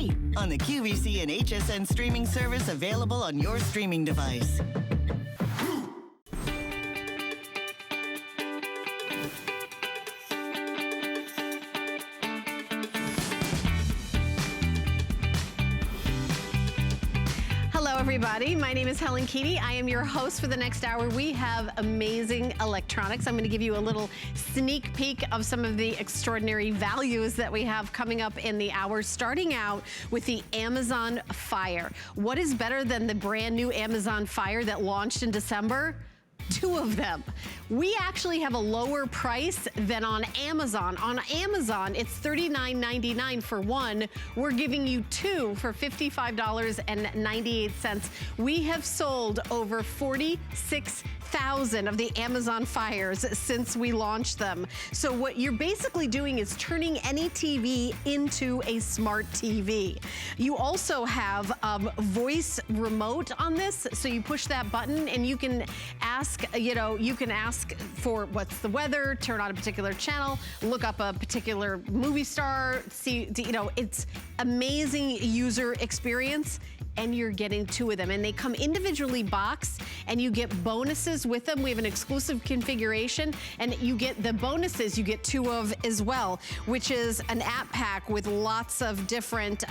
free on the QVC and HSN streaming service available on your streaming device. Hello, everybody. My name is Helen Keaty. I am your host for the next hour. We have amazing electronics. I'm going to give you a little sneak peek of some of the extraordinary values that we have coming up in the hour, starting out with the Amazon Fire. What is better than the brand new Amazon Fire that launched in December? Two of them. We actually have a lower price than on Amazon. On Amazon, it's $39.99 for one. We're giving you two for $55.98. We have sold over 46,000 of the Amazon Fires since we launched them. So what you're basically doing is turning any TV into a smart TV. You also have voice remote on this, so you push that button and you can ask, you can ask for what's the weather, turn on a particular channel, look up a particular movie star, see, it's amazing user experience. And you're getting two of them. And they come individually boxed, and you get bonuses with them. We have an exclusive configuration, and you get the bonuses you get two of as well, which is an app pack with lots of different,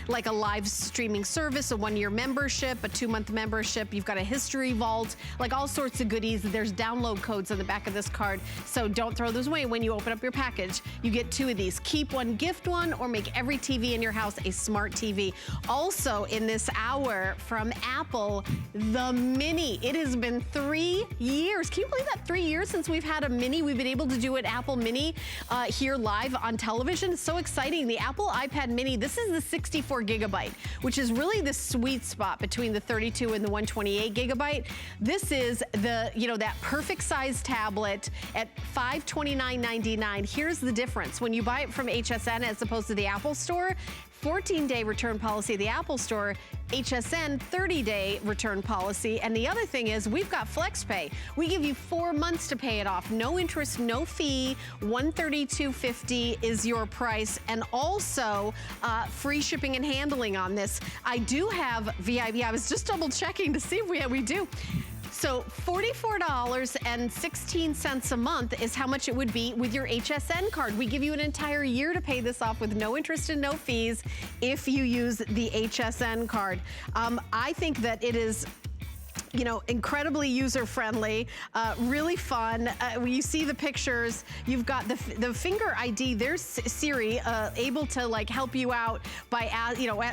like a live streaming service, a 1-year membership, a 2-month membership. You've got a history vault, like all sorts of goodies. There's download codes on the back of this card, so don't throw those away when you open up your package. You get two of these. Keep one, gift one, or make every TV in your house a smart TV. Also in this hour from Apple, the Mini. It has been 3 years. Can you believe that? 3 years since we've had a Mini. We've been able to do an Apple Mini here live on television. It's so exciting. The Apple iPad Mini, this is the 64 gigabyte, which is really the sweet spot between the 32 and the 128 gigabyte. This is the, that perfect size tablet at $529.99. Here's the difference. When you buy it from HSN as opposed to the Apple Store, 14-day return policy at the Apple Store, HSN 30-day return policy. And the other thing is we've got FlexPay. We give you 4 months to pay it off. No interest, no fee. $132.50 is your price. And also free shipping and handling on this. I do have VIB. I was just double checking to see if we do. So $44.16 a month is how much it would be with your HSN card. We give you an entire year to pay this off with no interest and no fees if you use the HSN card. I think that it is incredibly user-friendly, really fun. You see the pictures, you've got the Finger ID, there's Siri able to help you out by,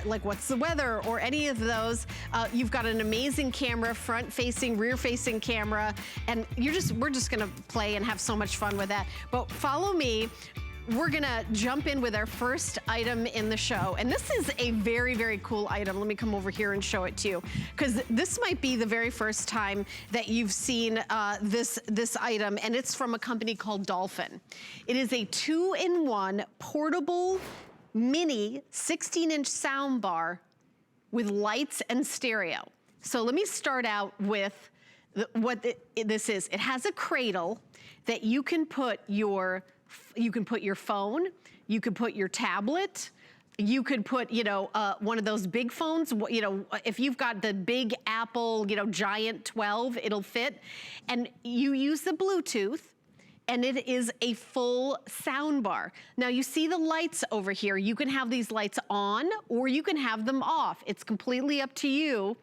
like what's the weather or any of those. You've got an amazing camera, front-facing, rear-facing camera, and we're just gonna play and have so much fun with that. But follow me. We're gonna jump in with our first item in the show. And this is a very, very cool item. Let me come over here and show it to you. Because this might be the very first time that you've seen this item, and it's from a company called Dolphin. It is a 2-in-1 portable mini 16-inch sound bar with lights and stereo. So let me start out with what this is. It has a cradle that you can put your phone, you could put your tablet, you could put, one of those big phones, if you've got the big Apple, Giant 12, it'll fit. And you use the Bluetooth, and it is a full sound bar. Now you see the lights over here. You can have these lights on or you can have them off. It's completely up to you.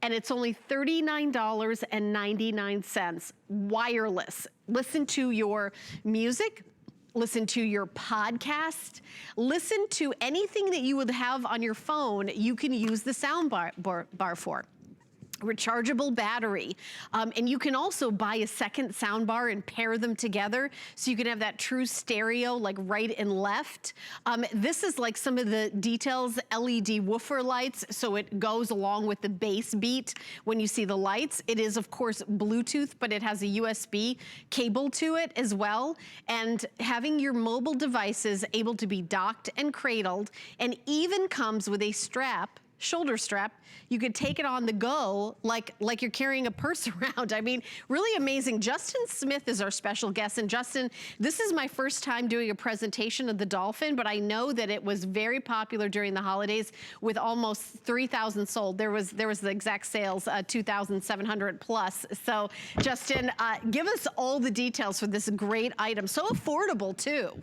And it's only $39.99, wireless. Listen to your music, listen to your podcast, listen to anything that you would have on your phone, you can use the sound bar for. Rechargeable battery. And you can also buy a second sound bar and pair them together so you can have that true stereo, like right and left. This is like some of the details, LED woofer lights, so it goes along with the bass beat when you see the lights. It is, of course, Bluetooth, but it has a USB cable to it as well. And having your mobile devices able to be docked and cradled, and even comes with a strap shoulder strap. You could take it on the go like you're carrying a purse around. I mean, really amazing. Justin Smith is our special guest. And Justin, this is my first time doing a presentation of the Dolphin, but I know that it was very popular during the holidays with almost 3,000 sold. There was the exact sales, 2,700 plus. So Justin, give us all the details for this great item. So affordable too.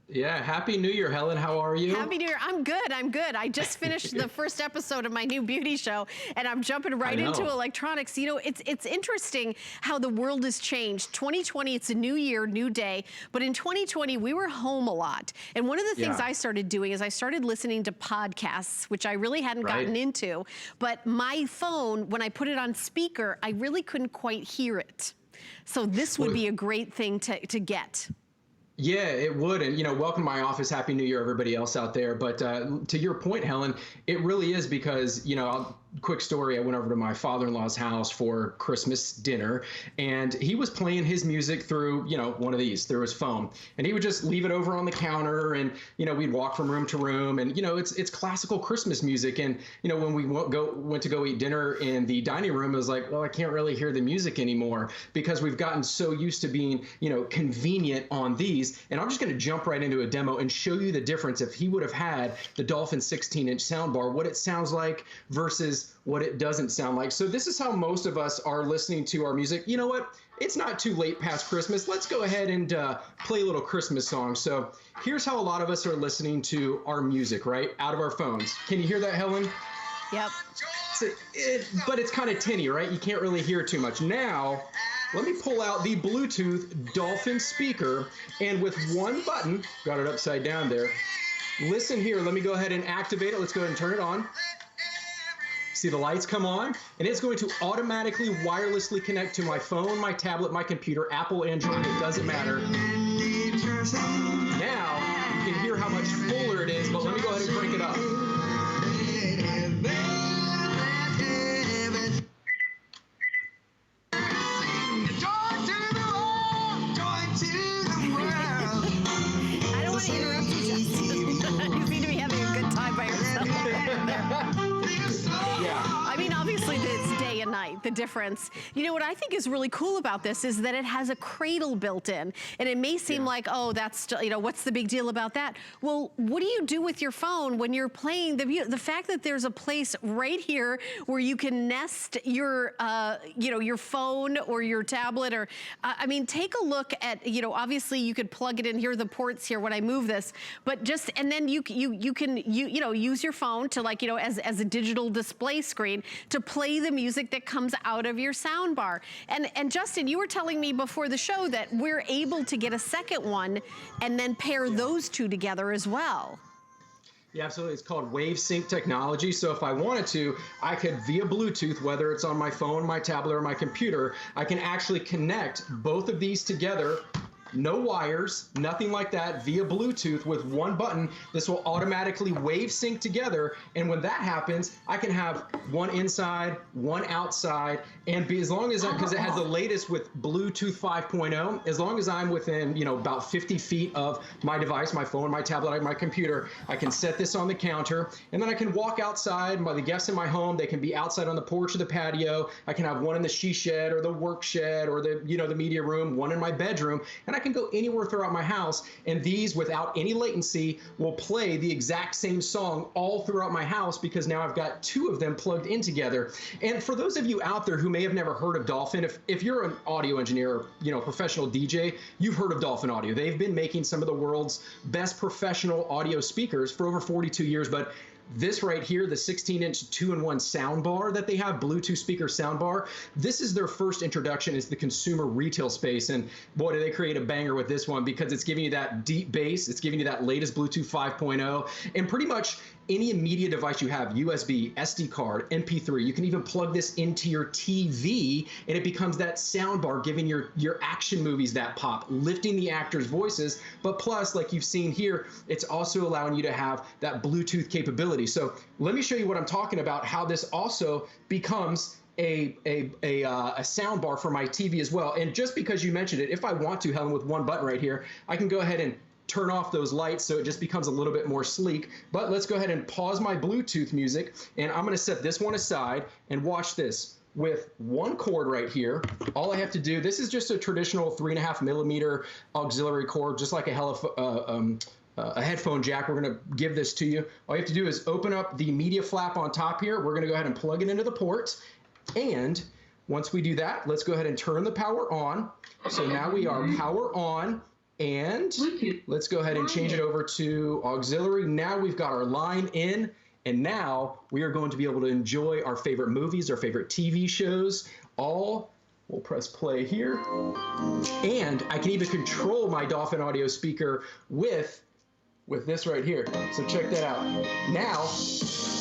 Yeah, Happy New Year, Helen. How are you? Happy New Year. I'm good. I'm good. I just finished the first episode of my new beauty show, and I'm jumping right into electronics. You know, it's interesting how the world has changed. 2020, it's a new year, new day, but in 2020, we were home a lot. And one of the things I started doing is I started listening to podcasts, which I really hadn't gotten into, but my phone, when I put it on speaker, I really couldn't quite hear it. So this would be a great thing to get. Yeah, it would. And, you know, welcome to my office. Happy New Year, everybody else out there. But to your point, Helen, it really is because, you know, quick story. I went over to my father-in-law's house for Christmas dinner, and he was playing his music through, you know, one of these, through his phone. And he would just leave it over on the counter, and, you know, we'd walk from room to room. And, you know, it's classical Christmas music. And, you know, when we went to go eat dinner in the dining room, it was like, well, I can't really hear the music anymore because we've gotten so used to being, you know, convenient on these. And I'm just going to jump right into a demo and show you the difference if he would have had the Dolphin 16-inch soundbar, what it sounds like versus what it doesn't sound like. So this is how most of us are listening to our music. You know what? It's not too late past Christmas. Let's go ahead and play a little Christmas song. So here's how a lot of us are listening to our music, right? Out of our phones. Can you hear that, Helen? Yep. So but it's kind of tinny, right? You can't really hear too much. Now, let me pull out the Bluetooth Dolphin speaker, and with one button, got it upside down there. Listen here. Let me go ahead and activate it. Let's go ahead and turn it on. See the lights come on, and it's going to automatically wirelessly connect to my phone, my tablet, my computer, Apple, Android, it doesn't matter. Now, you can hear how much fuller it is, but let me go ahead and crank it up. I don't want to interrupt you, Justin. You seem to be having a good time by yourself. I mean, obviously, it's day and night, the difference. You know, what I think is really cool about this is that it has a cradle built in. And it may seem like, oh, that's, you know, what's the big deal about that? Well, what do you do with your phone when you're playing the fact that there's a place right here where you can nest your, you know, your phone or your tablet or, I mean, take a look at, you know, obviously you could plug it in. Here are the ports here when I move this, but just, and then you can, you know, use your phone to, like, you know, as a digital display screen to play the music that comes out of your sound bar. And Justin, you were telling me before the show that we're able to get a second one and then pair those two together as well. Yeah, absolutely. It's called Wave Sync technology. So if I wanted to, I could, via Bluetooth, whether it's on my phone, my tablet, or my computer, I can actually connect both of these together. No wires, nothing like that, via Bluetooth with one button. This will automatically wave sync together. And when that happens, I can have one inside, one outside, and be, as long as, because it has the latest with Bluetooth 5.0, as long as I'm within, you know, about 50 feet of my device, my phone, my tablet, my computer, I can set this on the counter, and then I can walk outside. The guests in my home, they can be outside on the porch or the patio. I can have one in the she shed or the work shed or the, you know, the media room, one in my bedroom, and I can go anywhere throughout my house, and these, without any latency, will play the exact same song all throughout my house because now I've got two of them plugged in together. And for those of you out there who may have never heard of Dolphin, if you're an audio engineer or, you know, professional DJ, you've heard of Dolphin Audio. They've been making some of the world's best professional audio speakers for over 42 years, but this right here, the 16-inch 2-in-1 soundbar that they have, Bluetooth speaker soundbar, this is their first introduction into the consumer retail space. And boy, did they create a banger with this one because it's giving you that deep bass, it's giving you that latest Bluetooth 5.0, and pretty much any media device you have, USB, SD card, MP3, you can even plug this into your TV and it becomes that soundbar giving your action movies that pop, lifting the actors' voices, but plus, like you've seen here, it's also allowing you to have that Bluetooth capability. So let me show you what I'm talking about, how this also becomes a sound bar for my TV as well. And just because you mentioned it, if I want to, Helen, with one button right here, I can go ahead and turn off those lights so it just becomes a little bit more sleek. But let's go ahead and pause my Bluetooth music, and I'm gonna set this one aside and watch this. With one cord right here, all I have to do, this is just a traditional 3.5 millimeter auxiliary cord, just like a headphone jack. We're gonna give this to you. All you have to do is open up the media flap on top here. We're gonna go ahead and plug it into the port. And once we do that, let's go ahead and turn the power on. So now we are power on, and let's go ahead and change it over to auxiliary. Now we've got our line in, and now we are going to be able to enjoy our favorite movies, our favorite TV shows, all. We'll press play here. And I can even control my Dolphin audio speaker with this right here. So check that out. Now,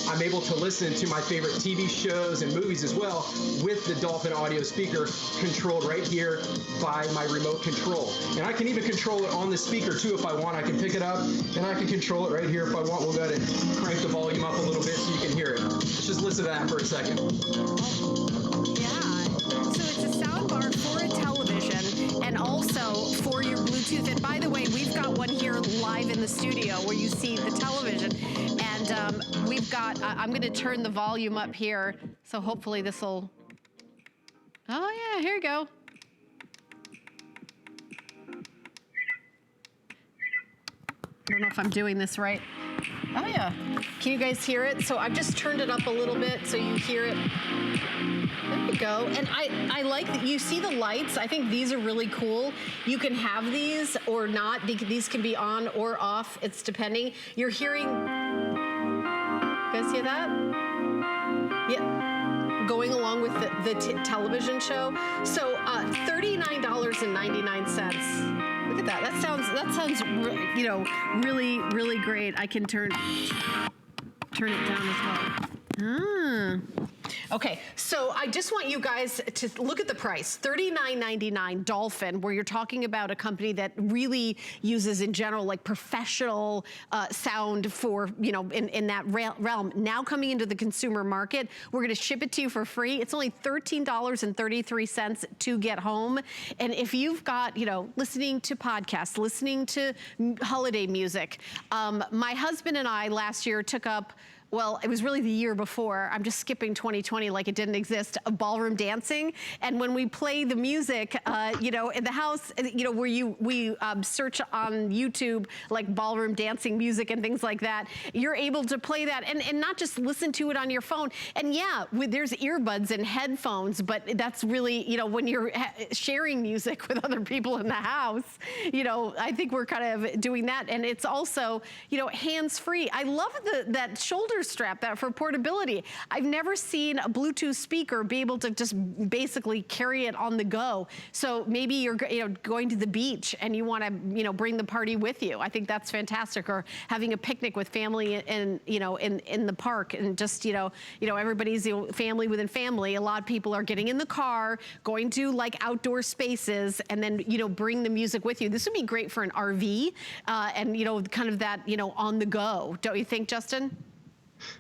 I'm able to listen to my favorite TV shows and movies as well with the Dolphin audio speaker controlled right here by my remote control. And I can even control it on the speaker too if I want. I can pick it up and I can control it right here if I want. We'll go ahead and crank the volume up a little bit so you can hear it. Let's just listen to that for a second. Yeah, so it's a sound bar for a television and also for your Bluetooth. And by the way, we've got one here live in the studio where you see the television. And we've got, I'm going to turn the volume up here. So hopefully this will, oh yeah, here we go. I don't know if I'm doing this right. Oh yeah, can you guys hear it? So I've just turned it up a little bit so you hear it. There we go. And I like that you see the lights. I think these are really cool. You can have these or not. These can be on or off. It's depending. You're hearing, you guys hear that? Yeah, going along with the television show. So $39.99. Look at that. That sounds, you know, really, really great. I can turn it down as well. Okay, so I just want you guys to look at the price. $39.99 Dolphin, where you're talking about a company that really uses in general like professional sound for, you know, in that realm. Now coming into the consumer market, we're gonna ship it to you for free. It's only $13.33 to get home. And if you've got, you know, listening to podcasts, listening to holiday music, my husband and I last year took up, well, it was really the year before, I'm just skipping 2020 like it didn't exist, of ballroom dancing. And when we play the music, you know, in the house, you know, where we search on YouTube, like ballroom dancing music and things like that, you're able to play that and not just listen to it on your phone. And yeah, there's earbuds and headphones, but that's really, you know, when you're sharing music with other people in the house, you know, I think we're kind of doing that. And it's also, you know, hands-free. I love that shoulder strap, that for portability. I've never seen a Bluetooth speaker be able to just basically carry it on the go. So maybe you're, you know, going to the beach and you want to, you know, bring the party with you. I think that's fantastic. Or having a picnic with family and, you know, in the park, and just, you know, everybody's, you know, family within family. A lot of people are getting in the car, going to like outdoor spaces, and then, you know, bring the music with you. This would be great for an RV and, you know, kind of that, you know, on the go. Don't you think, Justin?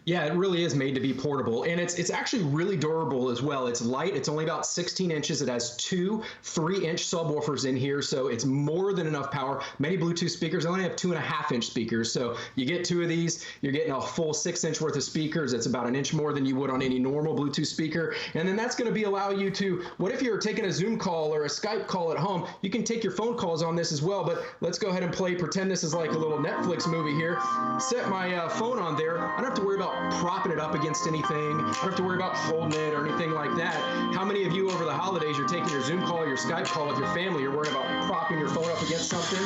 Yeah, it really is made to be portable, and it's actually really durable as well. It's light. It's only about 16 inches. It has two 3-inch subwoofers in here, so it's more than enough power. Many Bluetooth speakers only have 2.5-inch speakers, so you get two of these, you're getting a full 6-inch worth of speakers. It's about an inch more than you would on any normal Bluetooth speaker, and then that's going to allow you to, what if you're taking a Zoom call or a Skype call at home? You can take your phone calls on this as well, but let's go ahead and pretend this is like a little Netflix movie here. Set my phone on there. I don't have to worry about propping it up against anything. I don't have to worry about holding it or anything like that. How many of you over the holidays, you're taking your Zoom call or your Skype call with your family, you're worried about propping your phone up against something?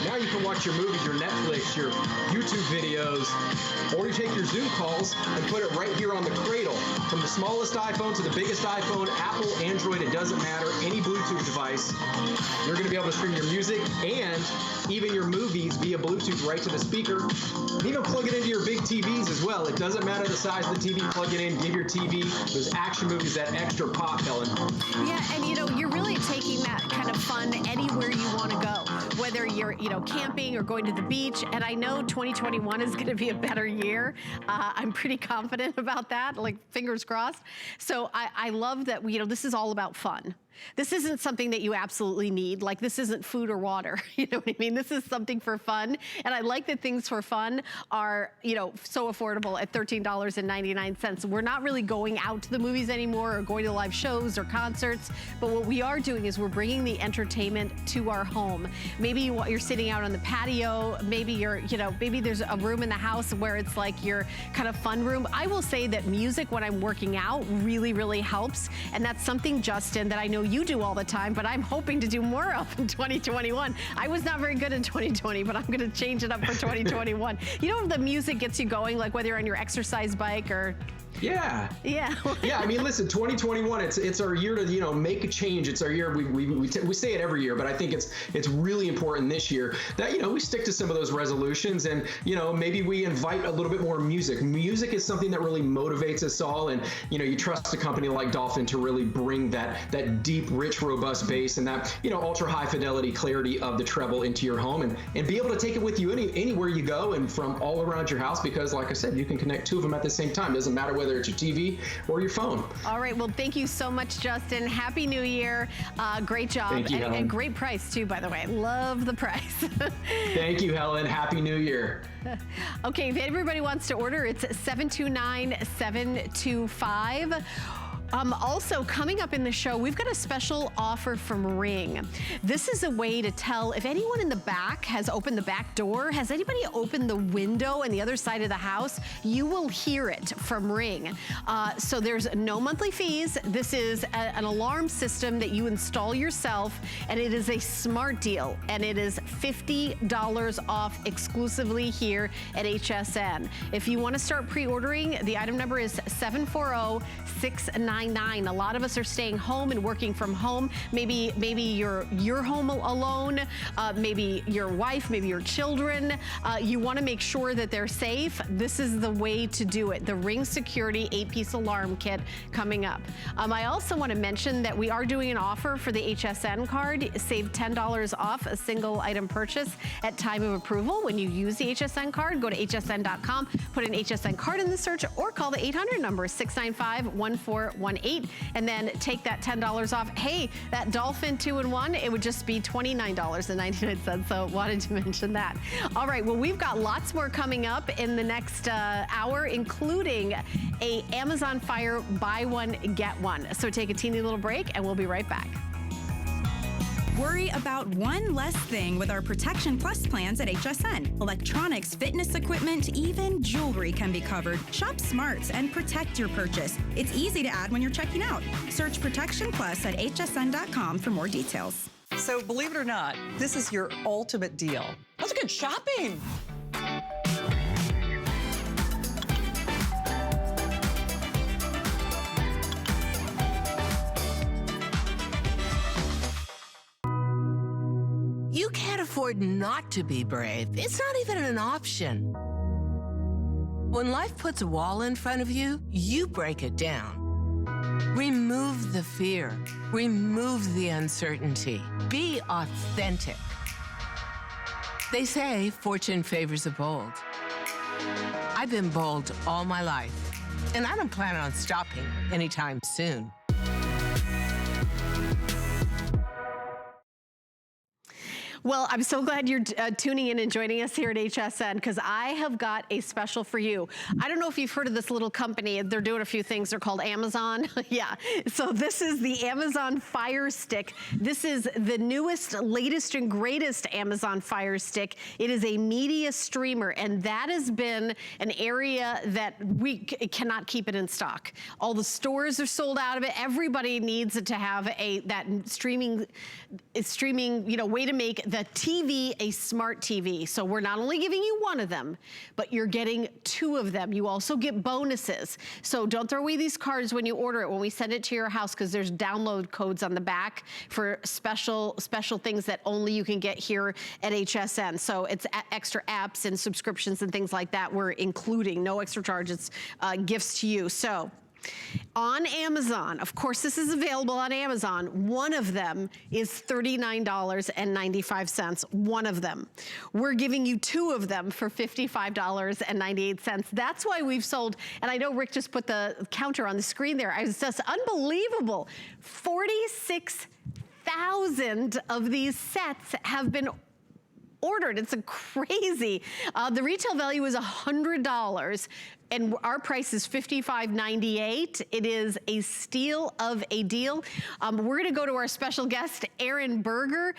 Now you can watch your movies, your Netflix, your YouTube videos, or you take your Zoom calls and put it right here on the cradle. From the smallest iPhone to the biggest iPhone, Apple, Android, it doesn't matter, any Bluetooth device, you're going to be able to stream your music and even your movies via Bluetooth right to the speaker. And even plug it into your big TVs as well. It doesn't matter the size of the TV, plug it in, give your TV those action movies that extra pop, Helen. Yeah, and you know, you're really taking that kind of fun anywhere you want to go, whether you're, you know, camping or going to the beach. And I know 2021 is going to be a better year. I'm pretty confident about that, like fingers crossed. So I love that, you know, this is all about fun. This isn't something that you absolutely need. Like, this isn't food or water. You know what I mean? This is something for fun. And I like that things for fun are, you know, so affordable at $13.99. We're not really going out to the movies anymore or going to live shows or concerts. But what we are doing is we're bringing the entertainment to our home. Maybe you're sitting out on the patio. Maybe you're, you know, maybe there's a room in the house where it's like your kind of fun room. I will say that music when I'm working out really, really helps. And that's something, Justin, that I know you do all the time, but I'm hoping to do more of in 2021. I was not very good in 2020, but I'm going to change it up for 2021. You know, if the music gets you going, like whether you're on your exercise bike or... Yeah. Yeah. Yeah. I mean, listen, 2021, it's our year to, you know, make a change. It's our year. We say it every year, but I think it's really important this year that, you know, we stick to some of those resolutions and, you know, maybe we invite a little bit more music. Music is something that really motivates us all. And, you know, you trust a company like Dolphin to really bring that deep, rich, robust bass and that, you know, ultra high fidelity clarity of the treble into your home and be able to take it with you anywhere you go and from all around your house, because like I said, you can connect two of them at the same time. Doesn't matter whether it's your TV or your phone. All right. Well, thank you so much, Justin. Happy New Year. Great job. Thank you, Helen. And great price, too, by the way. Love the price. Thank you, Helen. Happy New Year. Okay. If everybody wants to order, it's 729-725. Also, coming up in the show, we've got a special offer from Ring. This is a way to tell if anyone in the back has opened the back door, has anybody opened the window on the other side of the house, you will hear it from Ring. So there's no monthly fees. This is an alarm system that you install yourself, and it is a smart deal, and it is $50 off exclusively here at HSN. If you want to start pre-ordering, the item number is 740-699. A lot of us are staying home and working from home. Maybe you're home alone, maybe your wife, maybe your children. You want to make sure that they're safe. This is the way to do it. The Ring Security 8-piece alarm kit coming up. I also want to mention that we are doing an offer for the HSN card. Save $10 off a single item purchase at time of approval. When you use the HSN card, go to hsn.com, put an HSN card in the search, or call the 800 number 695-1418. And then take that $10 off. Hey, that Dolphin 2-in-1, it would just be $29.99. So wanted to mention that. All right, well, we've got lots more coming up in the next hour, including a Amazon Fire buy one, get one. So take a teeny little break and we'll be right back. Worry about one less thing with our Protection Plus plans at HSN. Electronics, fitness equipment, even jewelry can be covered. Shop smart and protect your purchase. It's easy to add when you're checking out. Search Protection Plus at hsn.com for more details. So believe it or not, this is your ultimate deal. That's good shopping. You can't afford not to be brave. It's not even an option. When life puts a wall in front of you, you break it down. Remove the fear. Remove the uncertainty. Be authentic. They say fortune favors the bold. I've been bold all my life, and I don't plan on stopping anytime soon. Well, I'm so glad you're tuning in and joining us here at HSN, because I have got a special for you. I don't know if you've heard of this little company. They're doing a few things. They're called Amazon. Yeah. So this is the Amazon Fire Stick. This is the newest, latest, and greatest Amazon Fire Stick. It is a media streamer, and that has been an area that we cannot keep it in stock. All the stores are sold out of it. Everybody needs to have that streaming, you know, way to make the TV a smart TV. So we're not only giving you one of them, but you're getting two of them. You also get bonuses. So don't throw away these cards when you order it, when we send it to your house, because there's download codes on the back for special things that only you can get here at HSN. So it's extra apps and subscriptions and things like that we're including. No extra charges, gifts to you. So On Amazon, of course, this is available on Amazon. One of them is $39.95. One of them. We're giving you two of them for $55.98. That's why we've sold, and I know Rick just put the counter on the screen there. It's just unbelievable. 46,000 of these sets have been ordered. It's a crazy. The retail value is $100. And our price is $55.98. It is a steal of a deal. We're gonna go to our special guest, Aaron Berger.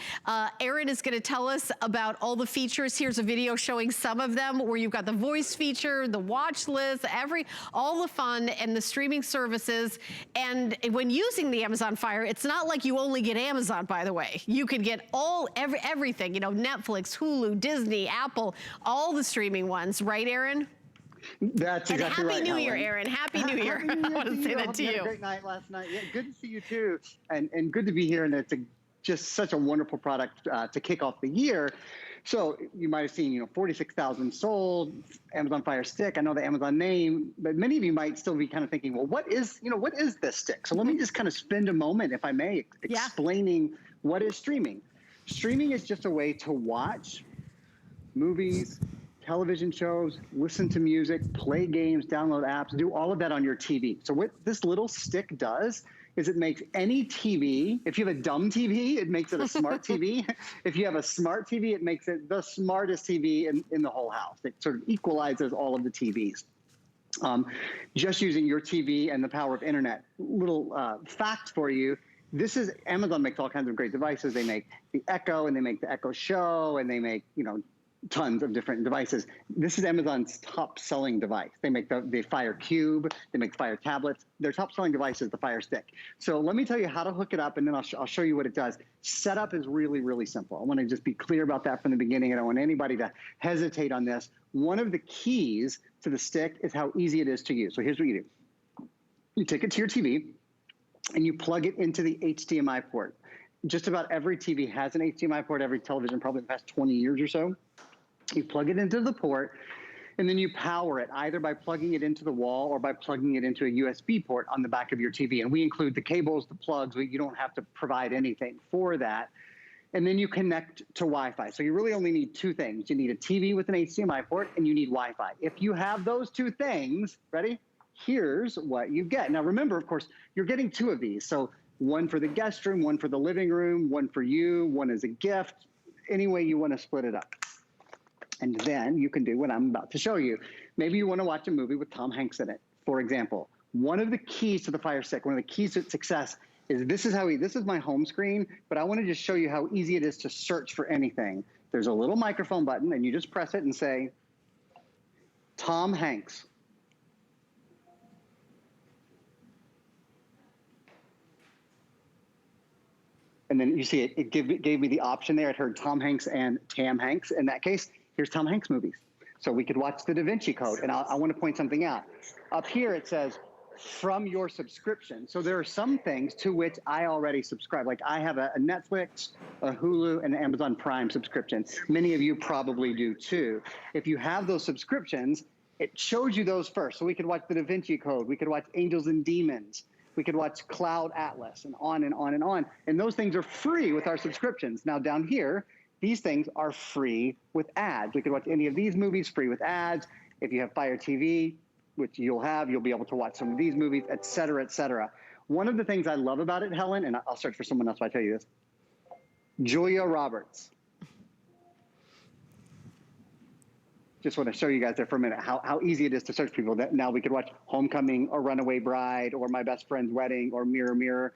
Aaron is gonna tell us about all the features. Here's a video showing some of them where you've got the voice feature, the watch list, all the fun and the streaming services. And when using the Amazon Fire, it's not like you only get Amazon, by the way. You can get everything, you know, Netflix, Hulu, Disney, Apple, all the streaming ones, right, Aaron? That's exactly right. Happy New Year, Aaron. Happy New Year. I want to say that to you. Had a great night last night. Yeah, good to see you too, and good to be here. And it's just such a wonderful product to kick off the year. So you might have seen, 46,000 sold, Amazon Fire Stick. I know the Amazon name, but many of you might still be kind of thinking, well, what is this stick? So let me just kind of spend a moment, if I may, explaining what is streaming. Streaming is just a way to watch movies, television shows, listen to music, play games, download apps, do all of that on your TV. So what this little stick does is it makes any TV, if you have a dumb TV, it makes it a smart TV. If you have a smart TV, it makes it the smartest TV in the whole house. It sort of equalizes all of the TVs. Just using your TV and the power of internet. Little fact for you, Amazon makes all kinds of great devices. They make the Echo and they make the Echo Show and they make, tons of different devices. This is Amazon's top selling device. They make the Fire Cube, they make Fire tablets. Their top selling device is the Fire Stick. So let me tell you how to hook it up and then I'll show you what it does. Setup is really, really simple. I want to just be clear about that from the beginning. I don't want anybody to hesitate on this. One of the keys to the stick is how easy it is to use. So here's what you do. You take it to your TV and you plug it into the HDMI port. Just about every TV has an HDMI port, every television probably in the past 20 years or so. You plug it into the port, and then you power it either by plugging it into the wall or by plugging it into a USB port on the back of your TV. And we include the cables, the plugs. You don't have to provide anything for that. And then you connect to Wi-Fi. So you really only need two things. You need a TV with an HDMI port, and you need Wi-Fi. If you have those two things, ready? Here's what you get. Now remember, of course, you're getting two of these. So one for the guest room, one for the living room, one for you, one as a gift, any way you want to split it up. And then you can do what I'm about to show you. Maybe you want to watch a movie with Tom Hanks in it. For example, one of the keys to the Fire Stick, one of the keys to success is this is my home screen, but I want to just show you how easy it is to search for anything. There's a little microphone button and you just press it and say, Tom Hanks. And then you see it gave me the option there. It heard Tom Hanks and Tam Hanks. In that case, here's Tom Hanks movies. So we could watch the Da Vinci Code. And I want to point something out. Up here it says, from your subscription. So there are some things to which I already subscribe. Like I have a Netflix, a Hulu, and an Amazon Prime subscription. Many of you probably do too. If you have those subscriptions, it shows you those first. So we could watch the Da Vinci Code. We could watch Angels and Demons. We could watch Cloud Atlas and on and on and on. And those things are free with our subscriptions. Now down here, these things are free with ads. We could watch any of these movies free with ads. If you have Fire TV, which you'll be able to watch some of these movies, et cetera, et cetera. One of the things I love about it, Helen, and I'll search for someone else while I tell you this, Julia Roberts. Just want to show you guys there for a minute how easy it is to search people. That now we could watch Homecoming or Runaway Bride or My Best Friend's Wedding or Mirror Mirror.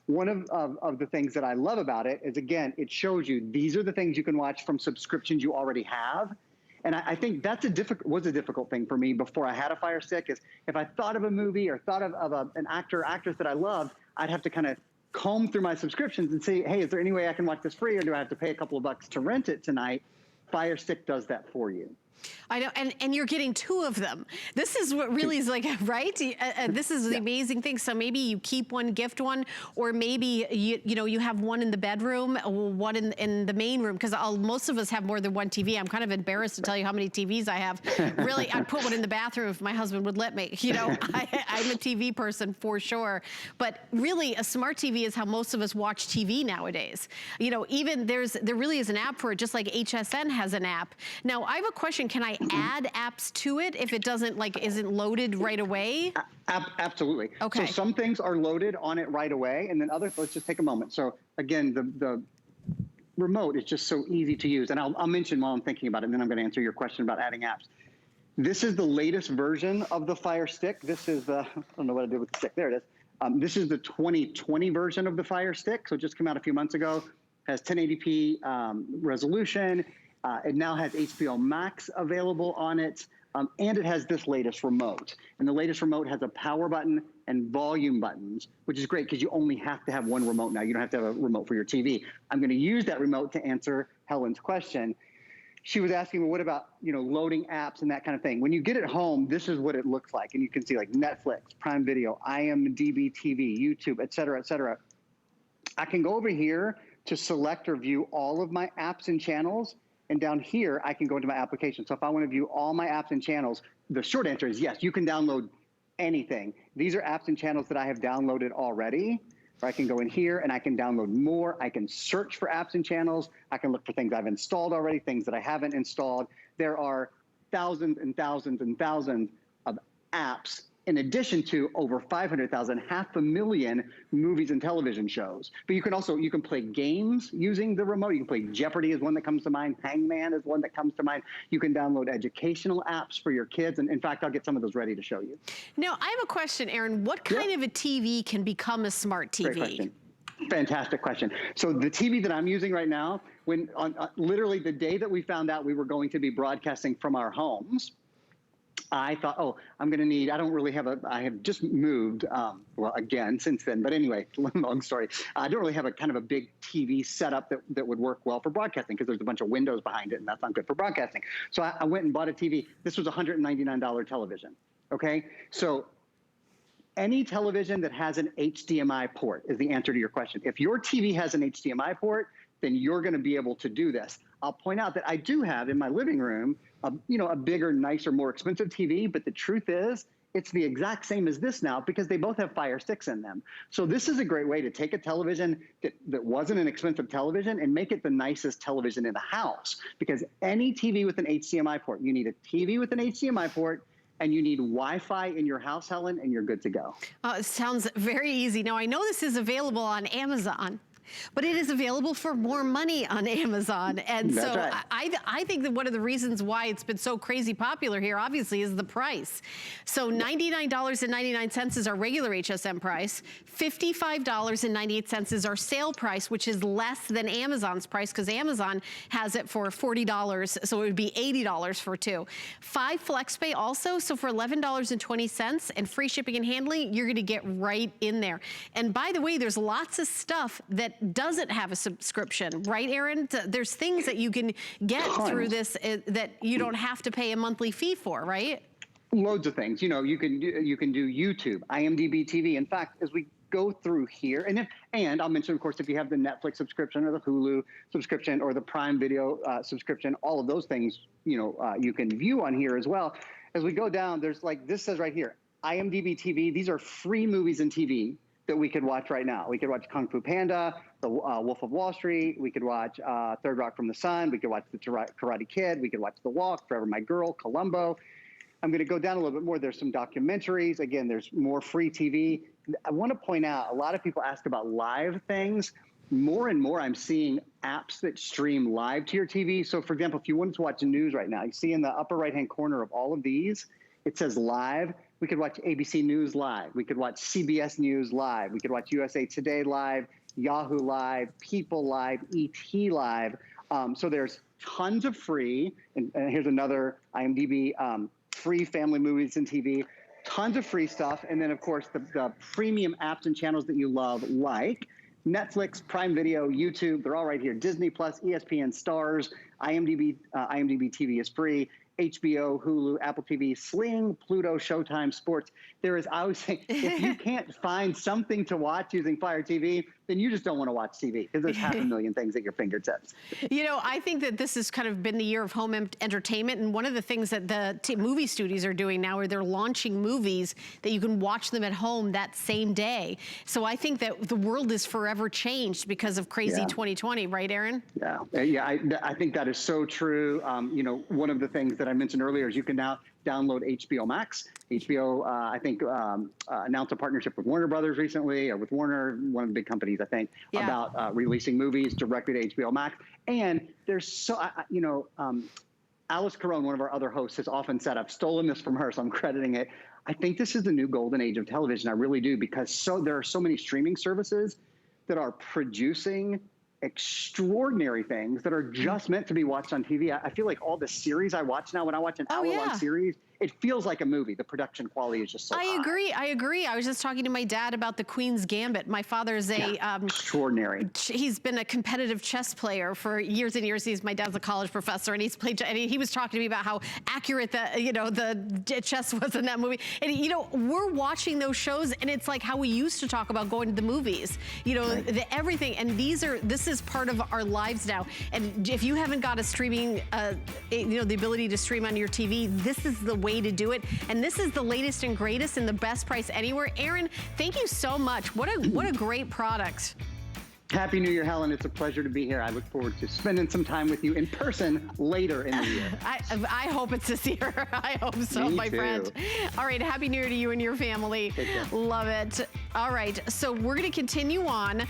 One of the things that I love about it is, again, it shows you these are the things you can watch from subscriptions you already have. And I think that's was a difficult thing for me before I had a Fire Stick, is if I thought of a movie or thought of an actor or actress that I loved, I'd have to kind of comb through my subscriptions and say, hey, is there any way I can watch this free, or do I have to pay a couple of bucks to rent it tonight? Fire Stick does that for you. I know, and you're getting 2 of them. This is what really is like, right? This is the amazing thing. So maybe you keep one, gift one, or maybe you have one in the bedroom, one in the main room, because most of us have more than one TV. I'm kind of embarrassed to tell you how many TVs I have. Really, I'd put one in the bathroom if my husband would let me. I'm a TV person for sure. But really, a smart TV is how most of us watch TV nowadays. Even there really is an app for it, just like HSN has an app. Now, I have a question. Can I add apps to it if it isn't loaded right away? Absolutely. Okay. So some things are loaded on it right away, and then others, let's just take a moment. So again, the remote is just so easy to use. And I'll mention while I'm thinking about it, and then I'm going to answer your question about adding apps. This is the latest version of the Fire Stick. This is I don't know what I did with the stick. There it is. This is the 2020 version of the Fire Stick. So it just came out a few months ago. Has 1080p resolution. It now has HBO Max available on it, and it has this latest remote. And the latest remote has a power button and volume buttons, which is great because you only have to have one remote now. You don't have to have a remote for your TV. I'm going to use that remote to answer Helen's question. She was asking, well, what about loading apps and that kind of thing? When you get it home, this is what it looks like, and you can see like Netflix, Prime Video, IMDb TV, YouTube, et cetera, et cetera. I can go over here to select or view all of my apps and channels. And down here, I can go into my application. So if I want to view all my apps and channels, the short answer is yes, you can download anything. These are apps and channels that I have downloaded already. Or I can go in here and I can download more. I can search for apps and channels. I can look for things I've installed already, things that I haven't installed. There are thousands and thousands and thousands of apps, in addition to over 500,000, 500,000 movies and television shows. But you can play games using the remote. You can play Jeopardy is one that comes to mind. Hangman is one that comes to mind. You can download educational apps for your kids. And in fact, I'll get some of those ready to show you. Now, I have a question, Aaron. What kind of a TV can become a smart TV? Great question. Fantastic question. So the TV that I'm using right now, literally the day that we found out we were going to be broadcasting from our homes, I thought, I'm going to need, I have just moved, again, since then. But anyway, long story. I don't really have a kind of a big TV setup that would work well for broadcasting because there's a bunch of windows behind it, and that's not good for broadcasting. So I went and bought a TV. This was a $199 television, okay? So any television that has an HDMI port is the answer to your question. If your TV has an HDMI port, then you're going to be able to do this. I'll point out that I do have in my living room a bigger, nicer, more expensive TV, but the truth is it's the exact same as this now because they both have Fire Sticks in them. So this is a great way to take a television that wasn't an expensive television and make it the nicest television in the house, because any TV with an HDMI port, you need a TV with an HDMI port, and you need Wi-Fi in your house, Helen, and you're good to go. It sounds very easy. Now, I know this is available on Amazon, but it is available for more money on Amazon. And That's so right. I think that one of the reasons why it's been so crazy popular here, obviously, is the price. So $99.99 is our regular HSN price. $55.98 is our sale price, which is less than Amazon's price because Amazon has it for $40. So it would be $80 for 2. 5 FlexPay also. So for $11.20 and free shipping and handling, you're going to get right in there. And by the way, there's lots of stuff that doesn't have a subscription, right, Aaron? There's things that you can get through this that you don't have to pay a monthly fee for, right? Loads of things. You can do YouTube, IMDb TV. In fact, as we go through here, and I'll mention, of course, if you have the Netflix subscription or the Hulu subscription or the Prime Video subscription, all of those things, you can view on here as well. As we go down, there's this says right here, IMDb TV. These are free movies and TV that we could watch right now. We could watch Kung Fu Panda, The Wolf of Wall Street. We could watch Third Rock from the Sun. We could watch The Karate Kid. We could watch The Walk, Forever My Girl, Columbo. I'm going to go down a little bit more. There's some documentaries. Again, there's more free TV. I want to point out, a lot of people ask about live things. More and more, I'm seeing apps that stream live to your TV. So, for example, if you wanted to watch the news right now, you see in the upper right-hand corner of all of these, it says live. We could watch ABC News live. We could watch CBS News live. We could watch USA Today live, Yahoo live, People live, ET live. So there's tons of free. And here's another IMDb free family movies and TV. Tons of free stuff. And then, of course, the premium apps and channels that you love, like Netflix, Prime Video, YouTube. They're all right here. Disney Plus, ESPN, Stars, IMDb TV is free. HBO, Hulu, Apple TV, Sling, Pluto, Showtime, Sports. There is, I always say, if you can't find something to watch using Fire TV, then you just don't want to watch TV because there's 500,000 things at your fingertips. You know, I think that this has kind of been the year of home entertainment, and one of the things that the movie studios are doing now are they're launching movies that you can watch them at home that same day. So I think that the world is forever changed because of crazy 2020, right, Aaron? Yeah, I think that is so true. You know, one of the things that I mentioned earlier is you can now download HBO Max. HBO, I think, announced a partnership with Warner Brothers recently, or with Warner, one of the big companies, I think, about releasing movies directly to HBO Max. And there's so, you know, Alice Caron, one of our other hosts, has often said, I've stolen this from her, so I'm crediting it. I think this is the new golden age of television. I really do, because there are so many streaming services that are producing extraordinary things that are just meant to be watched on TV. I feel like all the series I watch now, when I watch an hour-long series, it feels like a movie. The production quality is just so high. I agree. I was just talking to my dad about the Queen's Gambit. My father's extraordinary. He's been a competitive chess player for years and years. My dad's a college professor, and he's played. And he was talking to me about how accurate the chess was in that movie. And you know, we're watching those shows, and it's like how we used to talk about going to the movies. You know, everything. And this is part of our lives now. And if you haven't got a streaming, you know, the ability to stream on your TV, this is the way to do it. And this is the latest and greatest and the best price anywhere. Aaron, thank you so much. What a great product. Happy New Year, Helen. It's a pleasure to be here. I look forward to spending some time with you in person later in the year. I hope it's this year. I hope so, my friend. All right, Happy New Year to you and your family. Love it. All right, so we're going to continue on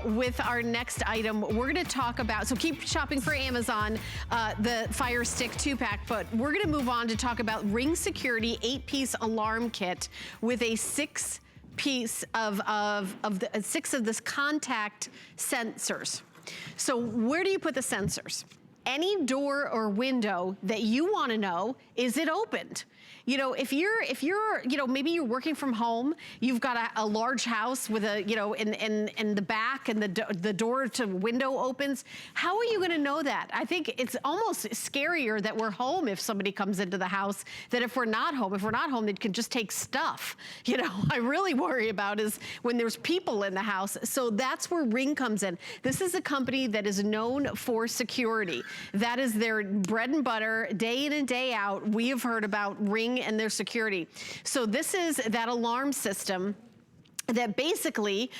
with our next item. We're going to talk about, so keep shopping for Amazon, the Fire Stick 2-pack, but we're going to move on to talk about Ring Security 8-piece alarm kit with a 6-piece of this contact sensors. So where do you put the sensors? Any door or window that you want to know, is it opened? You know, if you're, you know, maybe you're working from home, you've got a large house with a, you know, in the back, and the door to window opens. How are you going to know that? I think it's almost scarier that we're home if somebody comes into the house than if we're not home. If we're not home, they can just take stuff. You know, I really worry about is when there's people in the house. So that's where Ring comes in. This is a company that is known for security. That is their bread and butter, day in and day out. We have heard about Ring and their security. So this is that alarm system that basically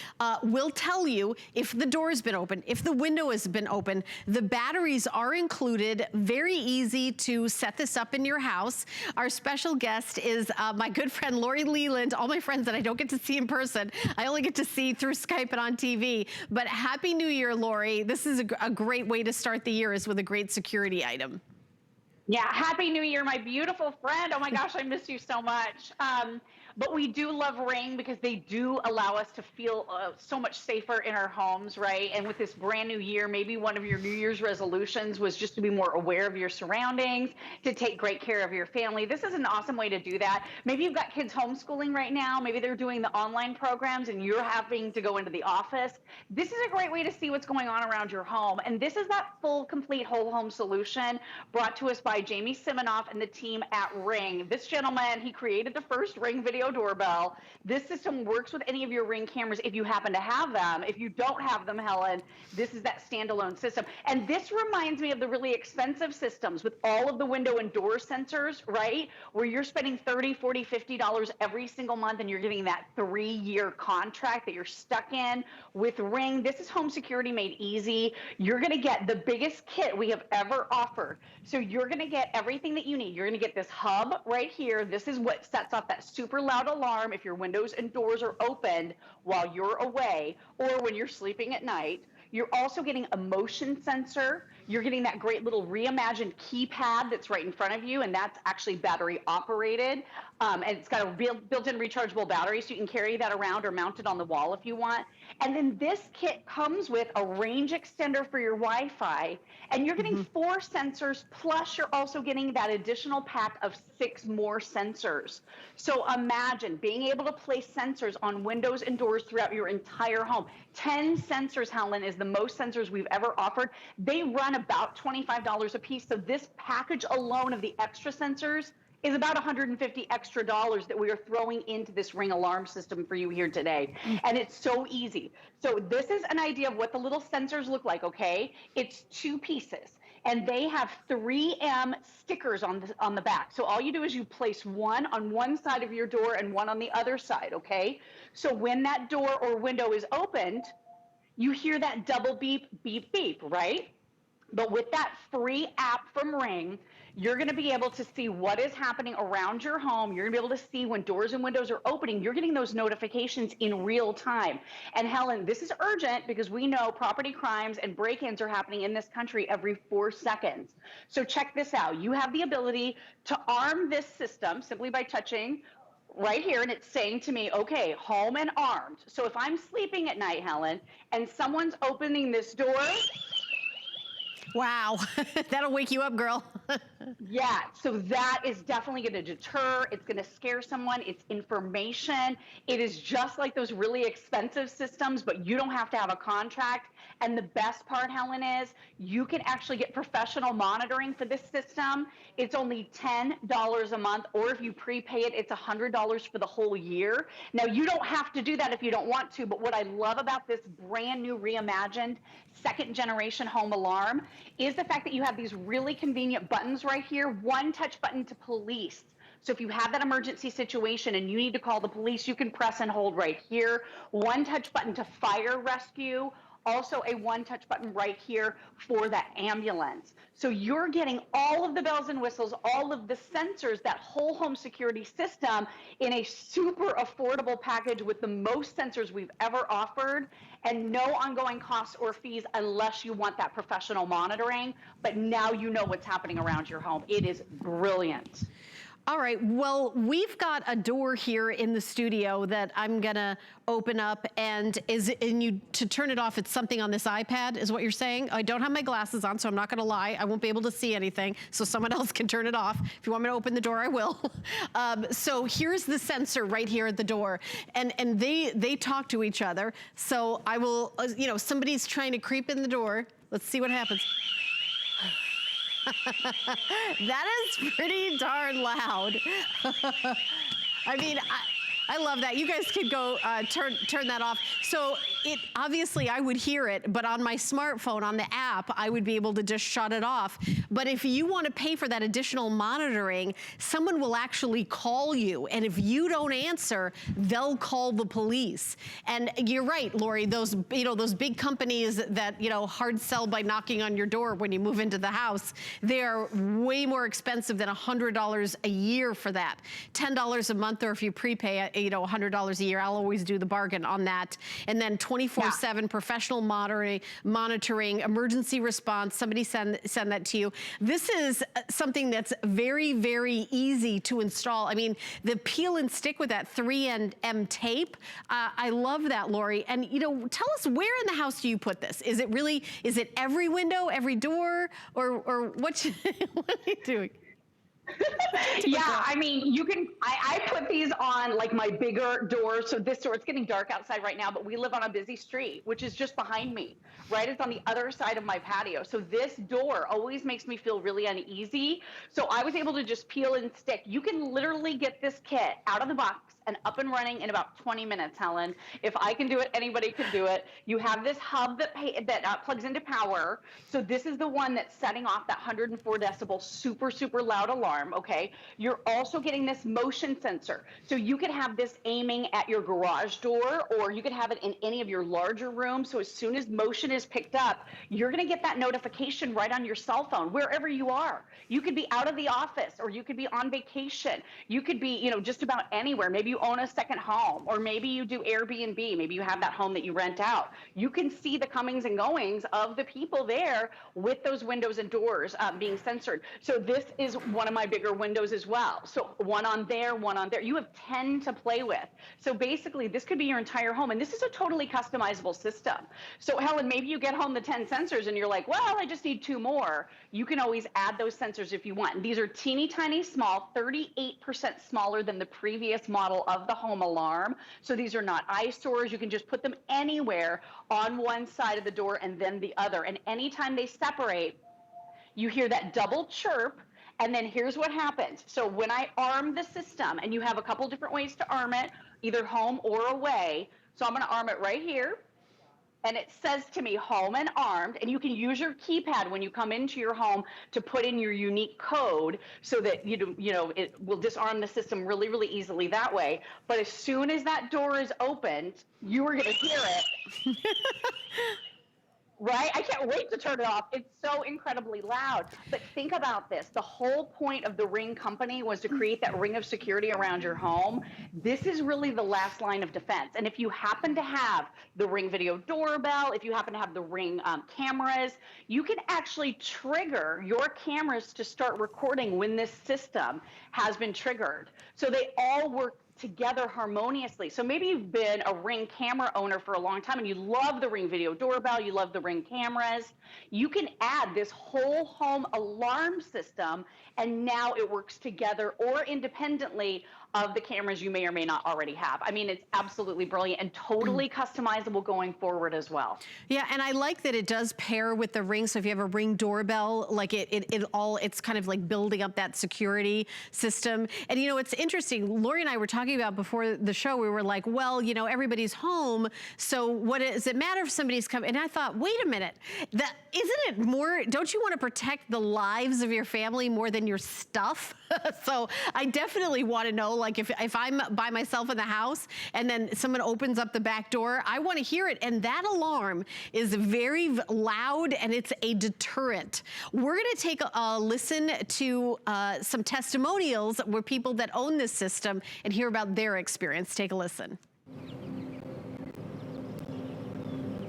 will tell you if the door has been open, if the window has been open. The batteries are included. Very easy to set this up in your house. Our special guest is my good friend Lori Leland. All my friends that I don't get to see in person, I only get to see through Skype and on TV. But Happy New Year, Lori. This is a great way to start the year, is with a great security item. Yeah, Happy New Year, my beautiful friend. Oh my gosh, I miss you so much. But we do love Ring because they do allow us to feel so much safer in our homes, right? And with this brand new year, maybe one of your New Year's resolutions was just to be more aware of your surroundings, to take great care of your family. This is an awesome way to do that. Maybe you've got kids homeschooling right now. Maybe they're doing the online programs and you're having to go into the office. This is a great way to see what's going on around your home. And this is that full, complete whole home solution brought to us by Jamie Siminoff and the team at Ring. This gentleman, he created the first Ring video doorbell. This system works with any of your Ring cameras if you happen to have them. If you don't have them, Helen, this is that standalone system. And this reminds me of the really expensive systems with all of the window and door sensors, right? Where you're spending $30, $40, $50 every single month and you're getting that 3-year contract that you're stuck in. With Ring, this is home security made easy. You're gonna get the biggest kit we have ever offered. So you're gonna get everything that you need. You're gonna get this hub right here. This is what sets off that super loud alarm if your windows and doors are opened while you're away or when you're sleeping at night. You're also getting a motion sensor. You're getting that great little reimagined keypad that's right in front of you, and that's actually battery operated. And it's got a built-in rechargeable battery, so you can carry that around or mount it on the wall if you want. And then this kit comes with a range extender for your Wi-Fi, and you're getting 4 sensors, plus you're also getting that additional pack of 6 more sensors. So imagine being able to place sensors on windows and doors throughout your entire home. 10 sensors, Helen, is the most sensors we've ever offered. They run about $25 a piece. So this package alone of the extra sensors is about $150 extra that we are throwing into this Ring alarm system for you here today. And it's so easy. So this is an idea of what the little sensors look like, okay? It's 2 pieces. And they have 3M stickers on the back. So all you do is you place one on one side of your door and one on the other side, okay? So when that door or window is opened, you hear that double beep, beep, beep, right? But with that free app from Ring, you're going to be able to see what is happening around your home. You're going to be able to see when doors and windows are opening. You're getting those notifications in real time. And Helen, this is urgent because we know property crimes and break-ins are happening in this country every 4 seconds. So check this out. You have the ability to arm this system simply by touching right here, and it's saying to me, okay, home and armed. So if I'm sleeping at night, Helen, and someone's opening this door, wow, that'll wake you up, girl. yeah, so that is definitely going to deter. It's going to scare someone. It's information. It is just like those really expensive systems, but you don't have to have a contract. And the best part, Helen, is you can actually get professional monitoring for this system. It's only $10 a month, or if you prepay it, it's $100 for the whole year. Now, you don't have to do that if you don't want to, but what I love about this brand new reimagined second generation home alarm is the fact that you have these really convenient buttons right here. One touch button to police. So if you have that emergency situation and you need to call the police, you can press and hold right here. One touch button to fire rescue. Also a one touch button right here for that ambulance. So you're getting all of the bells and whistles, all of the sensors, that whole home security system in a super affordable package with the most sensors we've ever offered, and no ongoing costs or fees unless you want that professional monitoring. But now you know what's happening around your home. It is brilliant. All right, well, we've got a door here in the studio that I'm gonna open up, and to turn it off, it's something on this iPad, is what you're saying? I don't have my glasses on, so I'm not gonna lie. I won't be able to see anything, so someone else can turn it off. If you want me to open the door, I will. So here's the sensor right here at the door, and they talk to each other. So I will, somebody's trying to creep in the door. Let's see what happens. That is pretty darn loud. I mean, I love that. You guys could go turn that off. So obviously I would hear it, but on my smartphone, on the app, I would be able to just shut it off. But if you want to pay for that additional monitoring, someone will actually call you. And if you don't answer, they'll call the police. And you're right, Lori, those big companies that, hard sell by knocking on your door when you move into the house, they are way more expensive than $100 a year for that. $10 a month, or if you prepay $100 a year, I'll always do the bargain on that. And then 24/7 professional monitoring, emergency response, somebody send that to you. This is something that's very, very easy to install. I mean, the peel and stick with that 3M tape, I love that, Lori. And tell us, where in the house do you put this? Is it every window, every door, or what are you doing? Yeah, I mean, I put these on like my bigger doors. So this door, it's getting dark outside right now, but we live on a busy street, which is just behind me, right? It's on the other side of my patio. So this door always makes me feel really uneasy. So I was able to just peel and stick. You can literally get this kit out of the box and up and running in about 20 minutes, Helen. If I can do it, anybody can do it. You have this hub that plugs into power. So this is the one that's setting off that 104 decibel super, super loud alarm, okay? You're also getting this motion sensor. So you could have this aiming at your garage door, or you could have it in any of your larger rooms. So as soon as motion is picked up, you're gonna get that notification right on your cell phone, wherever you are. You could be out of the office, or you could be on vacation. You could be, just about anywhere. Maybe you own a second home, or maybe you do Airbnb. Maybe you have that home that you rent out. You can see the comings and goings of the people there with those windows and doors being censored. So this is one of my bigger windows as well. So one on there, one on there. You have 10 to play with. So basically, this could be your entire home, and this is a totally customizable system. So Helen, maybe you get home the 10 sensors and you're like, well, I just need 2 more. You can always add those sensors if you want. These are teeny tiny small, 38% smaller than the previous model of the home alarm. So these are not eyesores. You can just put them anywhere on one side of the door and then the other. And anytime they separate, you hear that double chirp, and then here's what happens. So when I arm the system, and you have a couple different ways to arm it, either home or away. So I'm gonna arm it right here. And it says to me, home and armed, and you can use your keypad when you come into your home to put in your unique code so that it will disarm the system really, really easily that way. But as soon as that door is opened, you are going to hear it. Right? I can't wait to turn it off. It's so incredibly loud. But think about this. The whole point of the Ring company was to create that ring of security around your home. This is really the last line of defense. And if you happen to have the Ring video doorbell, if you happen to have the Ring cameras, you can actually trigger your cameras to start recording when this system has been triggered. So they all work together harmoniously. So maybe you've been a Ring camera owner for a long time and you love the Ring video doorbell, you love the Ring cameras. You can add this whole home alarm system, and now it works together or independently of the cameras you may or may not already have. I mean, it's absolutely brilliant and totally customizable going forward as well. Yeah, and I like that it does pair with the Ring. So if you have a Ring doorbell, like it's kind of like building up that security system. And you know, it's interesting. Lori and I were talking about before the show, we were like, well, you know, everybody's home. So what does it matter if somebody's coming? And I thought, wait a minute, isn't it more, don't you want to protect the lives of your family more than your stuff? So I definitely want to know, like if I'm by myself in the house and then someone opens up the back door, I want to hear it. And that alarm is very loud and it's a deterrent. We're going to take a listen to some testimonials where people that own this system and hear about their experience. Take a listen.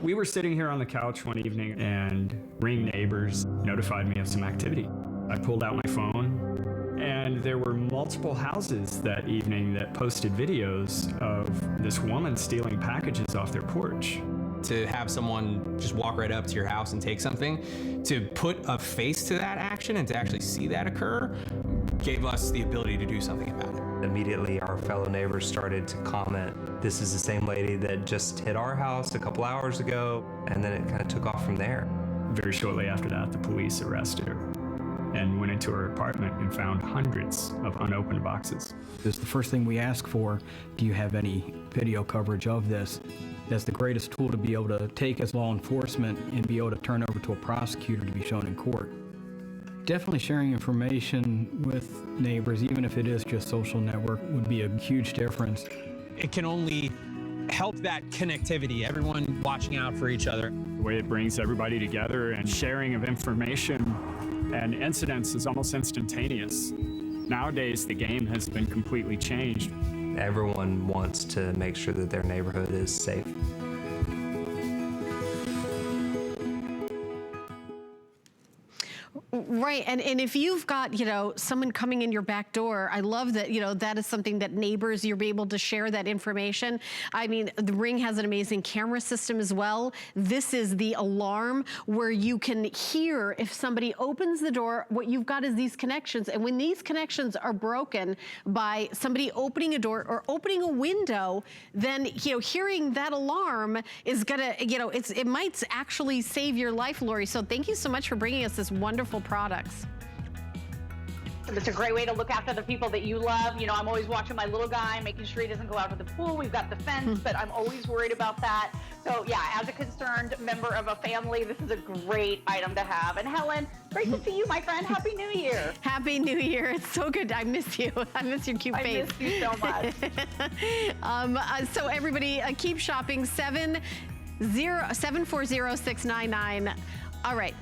We were sitting here on the couch one evening and Ring neighbors notified me of some activity. I pulled out my phone and there were multiple houses that evening that posted videos of this woman stealing packages off their porch. To have someone just walk right up to your house and take something, to put a face to that action and to actually see that occur, gave us the ability to do something about it. Immediately, our fellow neighbors started to comment, this is the same lady that just hit our house a couple hours ago, and then it kind of took off from there. Very shortly after that, the police arrested her and went into her apartment and found hundreds of unopened boxes. This is the first thing we ask for. Do you have any video coverage of this? That's the greatest tool to be able to take as law enforcement and be able to turn over to a prosecutor to be shown in court. Definitely sharing information with neighbors, even if it is just social network, would be a huge difference. It can only help that connectivity, everyone watching out for each other. The way it brings everybody together and sharing of information and incidents is almost instantaneous. Nowadays, the game has been completely changed. Everyone wants to make sure that their neighborhood is safe. Right, and if you've got, you know, someone coming in your back door, I love that, you know, that is something that neighbors, you'll be able to share that information. I mean, the Ring has an amazing camera system as well. This is the alarm where you can hear if somebody opens the door. What you've got is these connections, and when these connections are broken by somebody opening a door or opening a window, then, you know, hearing that alarm is gonna, you know, it might actually save your life, Lori. So thank you so much for bringing us this wonderful products. It's a great way to look after the people that you love. You know, I'm always watching my little guy, making sure he doesn't go out to the pool. We've got the fence, but I'm always worried about that. So yeah, as a concerned member of a family, this is a great item to have. And Helen, great to see you, my friend. Happy New Year. Happy New Year. It's so good. I miss you. I miss your cute face. I miss you so much. So everybody, keep shopping. 740-699. All right.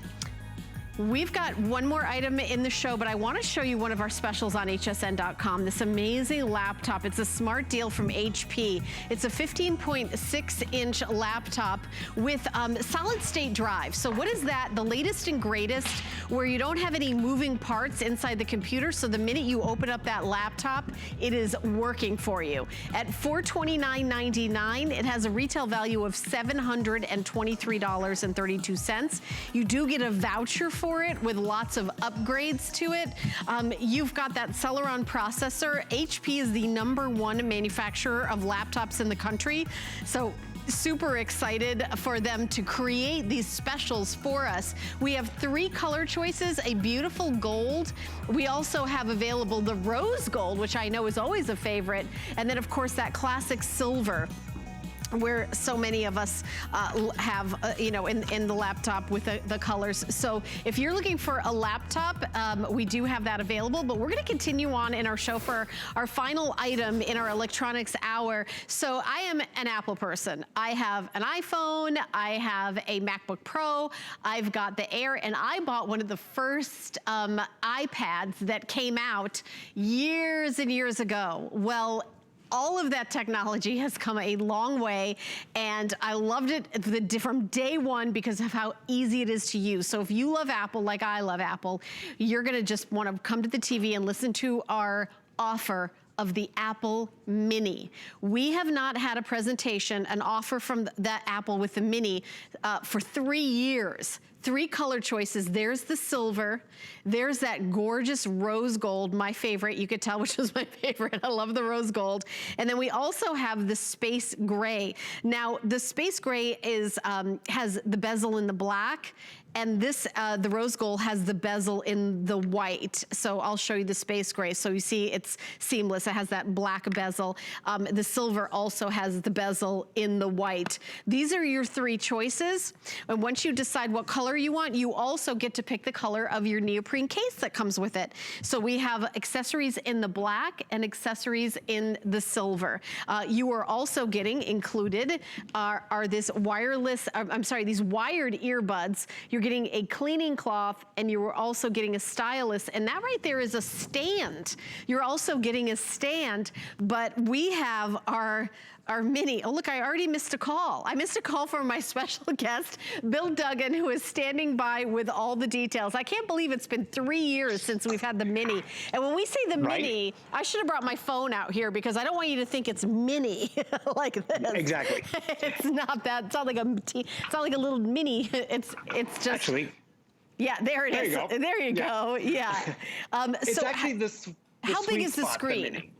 We've got one more item in the show, but I want to show you one of our specials on hsn.com. This amazing laptop. It's a smart deal from HP. It's a 15.6-inch laptop with solid state drive. So what is that? The latest and greatest, where you don't have any moving parts inside the computer. So the minute you open up that laptop, it is working for you. At $429.99, it has a retail value of $723.32. You do get a voucher for it with lots of upgrades to it. You've got that Celeron processor. HP is the #1 manufacturer of laptops in the country. So super excited for them to create these specials for us. We have 3 color choices, a beautiful gold. We also have available the rose gold, which I know is always a favorite. And then of course that classic silver, where so many of us have, you know, in the laptop with the colors. So if you're looking for a laptop, we do have that available, but we're gonna continue on in our show for our final item in our electronics hour. So I am an Apple person. I have an iPhone, I have a MacBook Pro, I've got the Air, and I bought one of the first iPads that came out years and years ago. Well, all of that technology has come a long way, and I loved it from day one because of how easy it is to use. So if you love Apple like I love Apple, you're gonna just wanna come to the TV and listen to our offer of the Apple Mini. We have not had a presentation, an offer from that Apple with the Mini for 3 years. 3 color choices. There's the silver. There's that gorgeous rose gold, my favorite. You could tell which was my favorite. I love the rose gold. And then we also have the space gray. Now, the space gray is has the bezel in the black, and this, the rose gold has the bezel in the white. So I'll show you the space gray. So you see it's seamless. It has that black bezel. The silver also has the bezel in the white. These are your 3 choices. And once you decide what color you want, you also get to pick the color of your neoprene case that comes with it. So we have accessories in the black and accessories in the silver. You are also getting included are this wireless, these wired earbuds. You're getting a cleaning cloth, and you are also getting a stylus, and that right there is a stand. You're also getting a stand, but we have our Mini. Oh, look, I already missed a call. I missed a call from my special guest, Bill Duggan, who is standing by with all the details. I can't believe it's been 3 years since we've had the Mini. And when we say the Mini, I should have brought my phone out here because I don't want you to think it's mini like this. Exactly. It's not that. It's not like a little Mini. It's just. Actually. Yeah, there it is. You go. There you go. Yeah. It's actually the how big is the spot, screen? The Mini.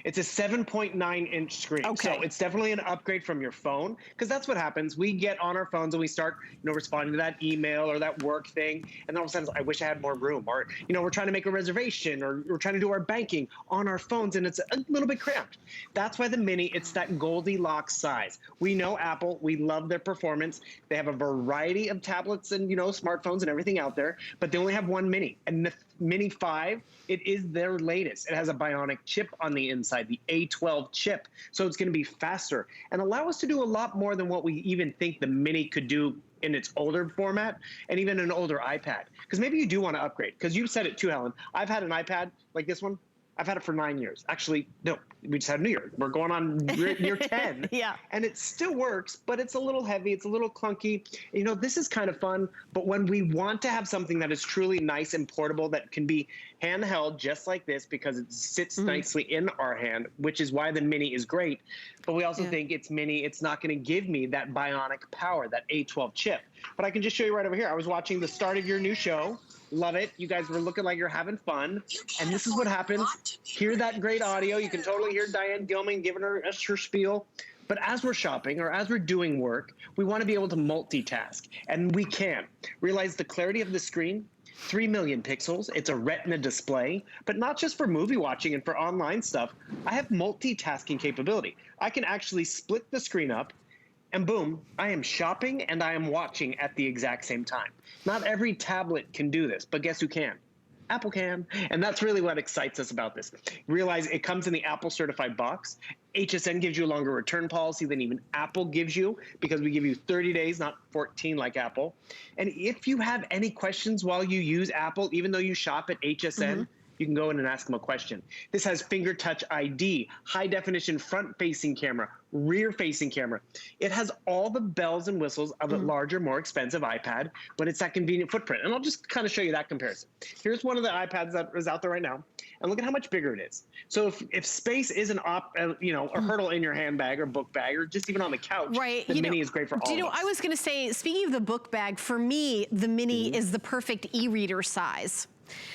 It's a 7.9-inch screen. Okay. So it's definitely an upgrade from your phone, because that's what happens. We get on our phones and we start, responding to that email or that work thing, and all of a sudden, I wish I had more room. Or, we're trying to make a reservation, or we're trying to do our banking on our phones, and it's a little bit cramped. That's why the Mini, it's that Goldilocks size. We know Apple. We love their performance. They have a variety of tablets and, smartphones and everything out there, but they only have one Mini. And the Mini 5, it is their latest. It has a bionic chip on the inside, the A12 chip. So it's going to be faster and allow us to do a lot more than what we even think the Mini could do in its older format and even an older iPad. Because maybe you do want to upgrade. Because you said it too, Helen. I've had an iPad like this one. I've had it for 9 years. Actually, no, we just had a new year. We're going on year 10. Yeah. And it still works, but it's a little heavy. It's a little clunky. This is kind of fun. But when we want to have something that is truly nice and portable that can be handheld just like this, because it sits nicely in our hand, which is why the Mini is great. But we also think it's Mini. It's not going to give me that bionic power, that A12 chip. But I can just show you right over here. I was watching the start of your new show. Love it. You guys were looking like you're having fun. And this is what happens. Hear that great audio. You can totally hear Diane Gilman giving her spiel. But as we're shopping or as we're doing work, we want to be able to multitask. And we can. Realize the clarity of the screen, 3 million pixels. It's a retina display, but not just for movie watching and for online stuff. I have multitasking capability. I can actually split the screen up, and boom, I am shopping and I am watching at the exact same time. Not every tablet can do this, but guess who can? Apple can. And that's really what excites us about this. Realize it comes in the Apple certified box. HSN gives you a longer return policy than even Apple gives you, because we give you 30 days, not 14 like Apple. And if you have any questions while you use Apple, even though you shop at HSN, you can go in and ask them a question. This has finger touch ID, high definition front facing camera, rear facing camera. It has all the bells and whistles of a larger, more expensive iPad, but it's that convenient footprint. And I'll just kind of show you that comparison. Here's one of the iPads that is out there right now, and look at how much bigger it is. So if space is a hurdle in your handbag or book bag, or just even on the couch, the Mini is great for all of us. I was going to say, speaking of the book bag, for me, the Mini is the perfect e-reader size.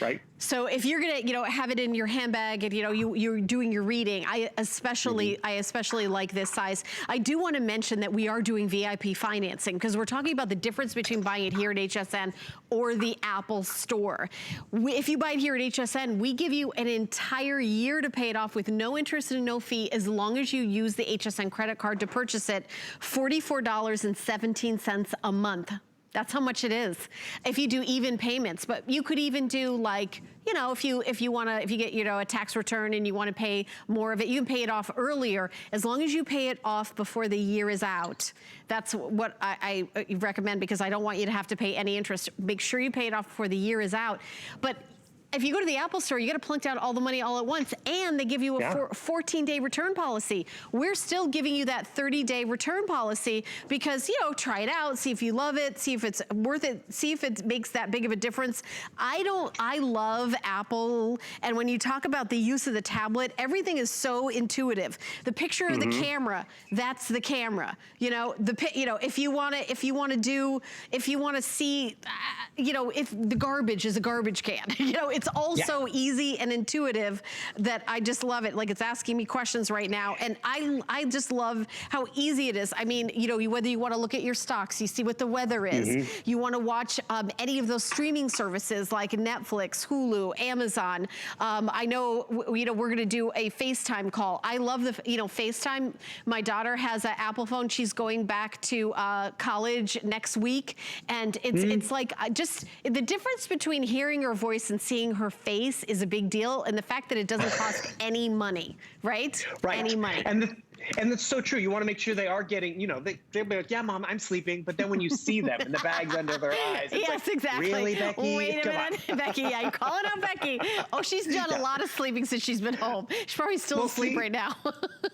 Right. So if you're gonna, have it in your handbag and you're doing your reading, I especially like this size. I do want to mention that we are doing VIP financing because we're talking about the difference between buying it here at HSN or the Apple Store. If you buy it here at HSN, we give you an entire year to pay it off with no interest and no fee as long as you use the HSN credit card to purchase it. $44.17 a month. That's how much it is if you do even payments. But you could even do like, if you get, a tax return and you want to pay more of it, you can pay it off earlier as long as you pay it off before the year is out. That's what I recommend because I don't want you to have to pay any interest. Make sure you pay it off before the year is out. But if you go to the Apple Store, you got to plunk down all the money all at once, and they give you a 14-day return policy. We're still giving you that 30-day return policy because, try it out, see if you love it, see if it's worth it, see if it makes that big of a difference. I love Apple, and when you talk about the use of the tablet, everything is so intuitive. The picture of the camera, that's the camera. If you want to see, if the garbage is a garbage can, it's also easy and intuitive that I just love it. Like it's asking me questions right now. And I just love how easy it is. I mean, whether you want to look at your stocks, you see what the weather is. You want to watch any of those streaming services like Netflix, Hulu, Amazon. I know, we're going to do a FaceTime call. I love the, FaceTime. My daughter has an Apple phone. She's going back to college next week. And it's like, just the difference between hearing her voice and seeing her face is a big deal, and the fact that it doesn't cost any money, right? Right. Any money. And that's so true. You want to make sure they are getting, they'll be like, yeah, Mom, I'm sleeping. But then when you see them and the bag's under their eyes, it's like, exactly. Really, Becky? Wait a minute, Becky. Yeah, you calling out Becky. Oh, she's done a lot of sleeping since she's been home. She's probably still asleep right now.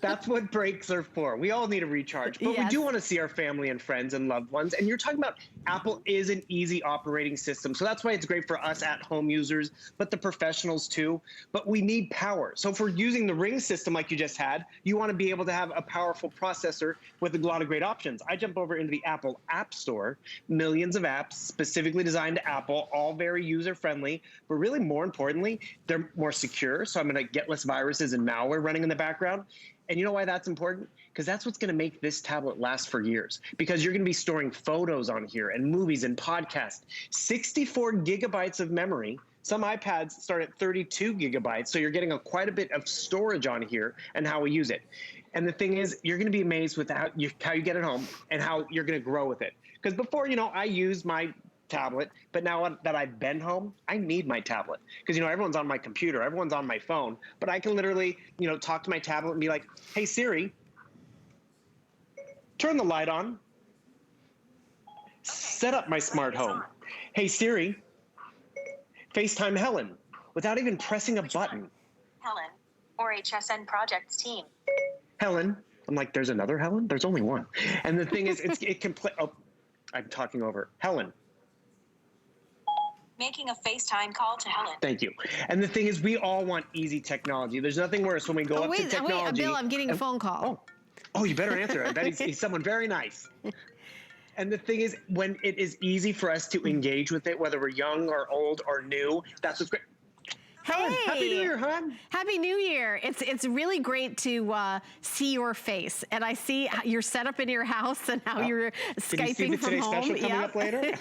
That's what breaks are for. We all need a recharge. But we do want to see our family and friends and loved ones. And you're talking about Apple is an easy operating system. So that's why it's great for us at-home users, but the professionals too. But we need power. So if we're using the Ring system like you just had, you want to be able to have a powerful processor with a lot of great options. I jump over into the Apple App Store, millions of apps specifically designed to Apple, all very user-friendly, but really more importantly, they're more secure. So I'm going to get less viruses and malware running in the background. And you know why that's important? Because that's what's going to make this tablet last for years. Because you're going to be storing photos on here and movies and podcasts. 64 gigabytes of memory. Some iPads start at 32 gigabytes. So you're getting quite a bit of storage on here and how we use it. And the thing is, you're going to be amazed with how you get it home and how you're going to grow with it. Because before, I use my tablet, but now that I've been home, I need my tablet because everyone's on my computer, everyone's on my phone, but I can literally talk to my tablet and be like, hey Siri, turn the light on, set up my smart home. Hey Siri, FaceTime Helen without even pressing a button. Helen or HSN projects team. Helen. I'm like, there's another Helen? There's only one. And the thing is, it can play. Oh, I'm talking over. Helen. Making a FaceTime call to Helen. Thank you. And the thing is, we all want easy technology. There's nothing worse when we go up to technology. Wait, Bill, I'm getting a phone call. Oh, you better answer it. That he's someone very nice. And the thing is, when it is easy for us to engage with it, whether we're young or old or new, that's what's great. Hey, Happy New Year, hon. Happy New Year. It's really great to see your face, and I see your setup in your house and how you're Skyping from home. Special coming up later?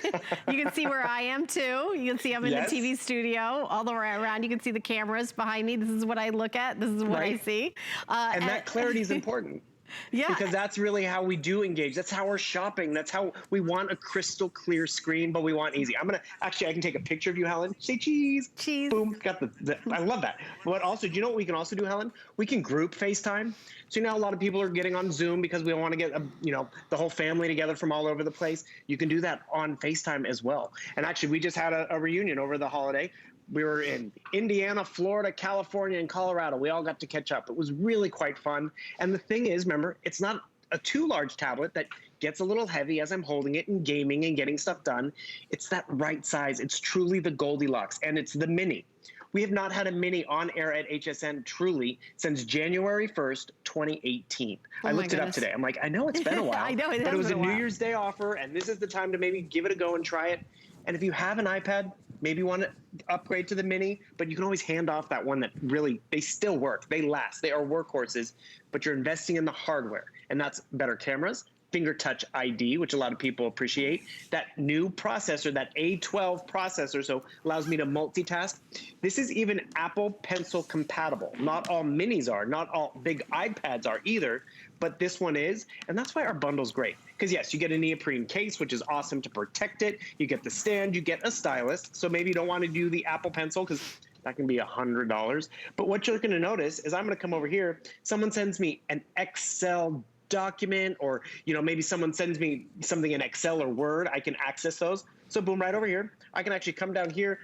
You can see where I am too. You can see I'm in the TV studio all the way around. You can see the cameras behind me. This is what I look at. This is what I see. And that clarity is important. Yeah. Because that's really how we do engage. That's how we're shopping. That's how we want a crystal clear screen, but we want easy. I can take a picture of you, Helen. Say cheese. Cheese. Boom. Got I love that. But also, do you know what we can also do, Helen? We can group FaceTime. So a lot of people are getting on Zoom because we want to get, the whole family together from all over the place. You can do that on FaceTime as well. And actually, we just had a reunion over the holiday. We were in Indiana, Florida, California, and Colorado. We all got to catch up. It was really quite fun. And the thing is, remember, it's not a too large tablet that gets a little heavy as I'm holding it and gaming and getting stuff done. It's that right size. It's truly the Goldilocks, and it's the mini. We have not had a mini on air at HSN truly since January 1st, 2018. I looked it up today. I'm like, I know it's been a while. I know but it was a New Year's Day offer, and this is the time to maybe give it a go and try it. And if you have an iPad, maybe you want to upgrade to the mini, but you can always hand off that one that really, they still work. They last. They are workhorses, but you're investing in the hardware, and that's better cameras, finger touch ID, which a lot of people appreciate, that new processor, that A12 processor, so allows me to multitask. This is even Apple Pencil compatible. Not all minis are, not all big iPads are either, but this one is, and that's why our bundle's great. Because yes, you get a neoprene case, which is awesome to protect it. You get the stand, you get a stylus. So maybe you don't want to do the Apple Pencil because that can be $100. But what you're going to notice is I'm going to come over here. Someone sends me an Excel document, or maybe someone sends me something in Excel or Word. I can access those. So boom, right over here. I can actually come down here.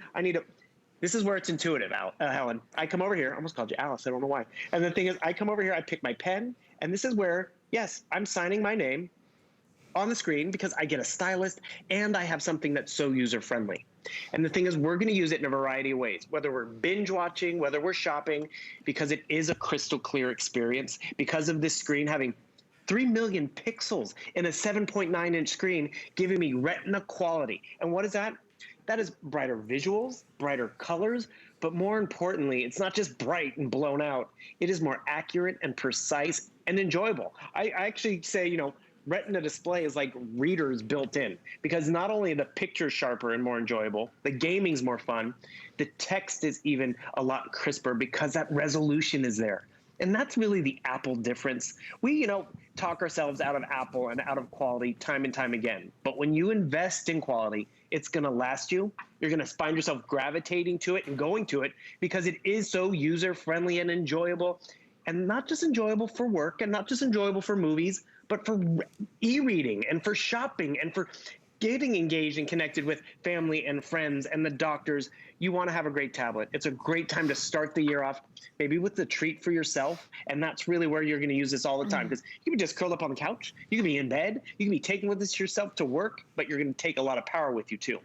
This is where it's intuitive, Helen. I come over here. I almost called you Alice. I don't know why. And the thing is, I come over here. I pick my pen. And this is where, yes, I'm signing my name on the screen because I get a stylus and I have something that's so user-friendly. And the thing is, we're going to use it in a variety of ways, whether we're binge watching, whether we're shopping, because it is a crystal clear experience because of this screen having 3 million pixels in a 7.9-inch screen, giving me retina quality. And what is that? That is brighter visuals, brighter colors, but more importantly, it's not just bright and blown out. It is more accurate and precise and enjoyable. I actually say, Retina display is like readers built in, because not only are the pictures sharper and more enjoyable, the gaming's more fun, the text is even a lot crisper because that resolution is there. And that's really the Apple difference. We, talk ourselves out of Apple and out of quality time and time again. But when you invest in quality, it's going to last you. You're going to find yourself gravitating to it and going to it because it is so user-friendly and enjoyable. And not just enjoyable for work and not just enjoyable for movies, but for e-reading and for shopping and for getting engaged and connected with family and friends and the doctors. You want to have a great tablet. It's a great time to start the year off, maybe with the treat for yourself. And that's really where you're going to use this all the time, because you can just curl up on the couch. You can be in bed. You can be taking with this yourself to work, but you're going to take a lot of power with you too.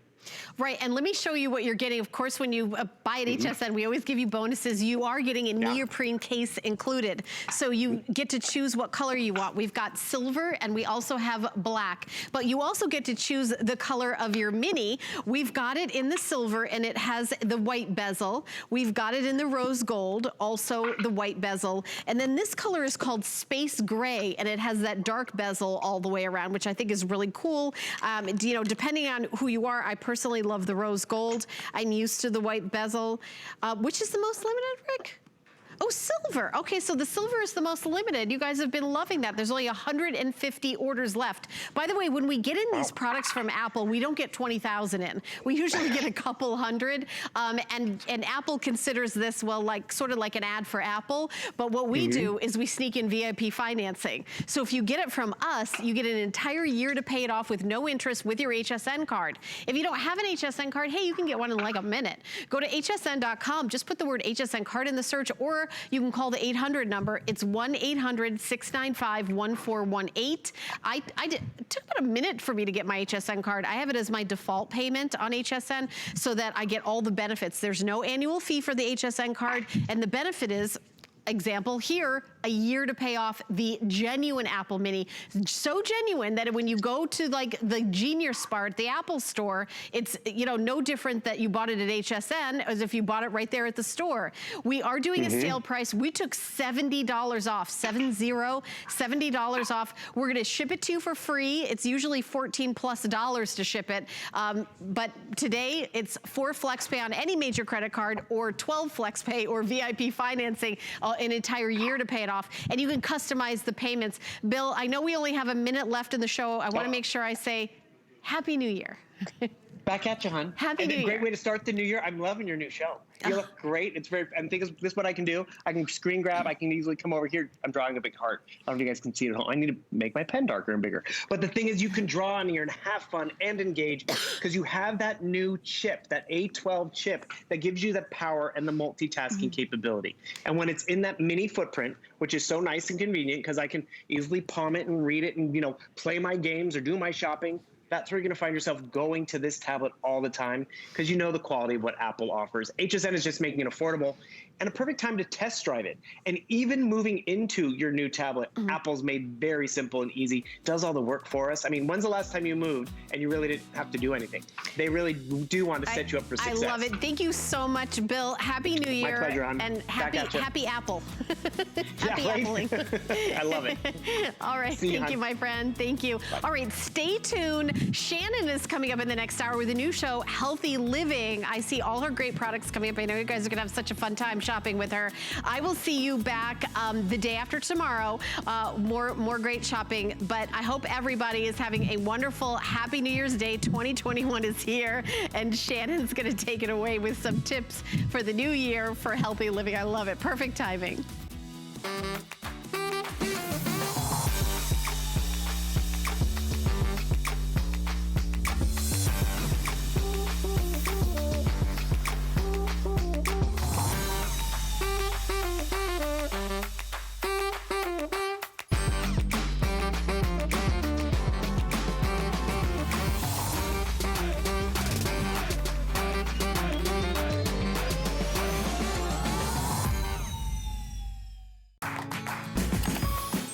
Right, and let me show you what you're getting. Of course, when you buy at HSN, we always give you bonuses. You are getting a neoprene case included. So you get to choose what color you want. We've got silver and we also have black. But you also get to choose the color of your mini. We've got it in the silver and it has the white bezel. We've got it in the rose gold, also the white bezel. And then this color is called space gray and it has that dark bezel all the way around, which I think is really cool. Depending on who you are, I personally love the rose gold. I'm used to the white bezel. Which is the most limited, Rick? Oh, silver. Okay, so the silver is the most limited. You guys have been loving that. There's only 150 orders left. By the way, when we get in these products from Apple, we don't get 20,000 in. We usually get a couple hundred. And Apple considers this, well, sort of like an ad for Apple. But what we do is we sneak in VIP financing. So if you get it from us, you get an entire year to pay it off with no interest with your HSN card. If you don't have an HSN card, hey, you can get one in like a minute. Go to hsn.com, just put the word HSN card in the search, or you can call the 800 number. It's 1-800-695-1418. It took about a minute for me to get my HSN card. I have it as my default payment on HSN so that I get all the benefits. There's no annual fee for the HSN card, and the benefit is, example here, a year to pay off the genuine Apple Mini. So genuine that when you go to the Genius Part, the Apple store, it's no different that you bought it at HSN as if you bought it right there at the store. We are doing a sale price. We took $70 off, $70 off. We're gonna ship it to you for free. It's usually $14+ to ship it. But today it's 4 FlexPay on any major credit card or 12 FlexPay or VIP financing, an entire year to pay it off. And you can customize the payments. Bill, I know we only have a minute left in the show. I want to make sure I say Happy New Year. Back at you, hon. Happy New Year. Great way to start the new year. I'm loving your new show. You look great. It's very, I think this is what I can do. I can screen grab. I can easily come over here. I'm drawing a big heart. I don't know if you guys can see it at home. I need to make my pen darker and bigger. But the thing is, you can draw on here and have fun and engage because you have that new chip, that A12 chip that gives you the power and the multitasking capability. And when it's in that mini footprint, which is so nice and convenient because I can easily palm it and read it and, play my games or do my shopping, that's where you're going to find yourself going to this tablet all the time because you know the quality of what Apple offers. HSN is just making it affordable. and a perfect time to test drive it. And even moving into your new tablet, Apple's made very simple and easy, does all the work for us. I mean, when's the last time you moved and you really didn't have to do anything? They really do want to set you up for success. I love it. Thank you so much, Bill. Happy New Year. My pleasure, hon. And happy Apple. Happy appling. I love it. All right. See you, Thank you, my friend. Thank you. Bye. All right. Stay tuned. Shannon is coming up in the next hour with a new show, Healthy Living. I see all her great products coming up. I know you guys are going to have such a fun time shopping with her. I will see you back the day after tomorrow. More great shopping. But I hope everybody is having a wonderful, happy New Year's Day. 2021 is here. And Shannon's going to take it away with some tips for the new year for healthy living. I love it. Perfect timing.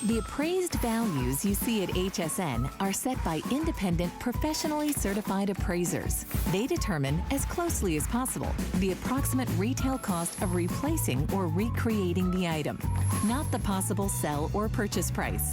The appraised values you see at HSN are set by independent, professionally certified appraisers. They determine, as closely as possible, the approximate retail cost of replacing or recreating the item, not the possible sell or purchase price.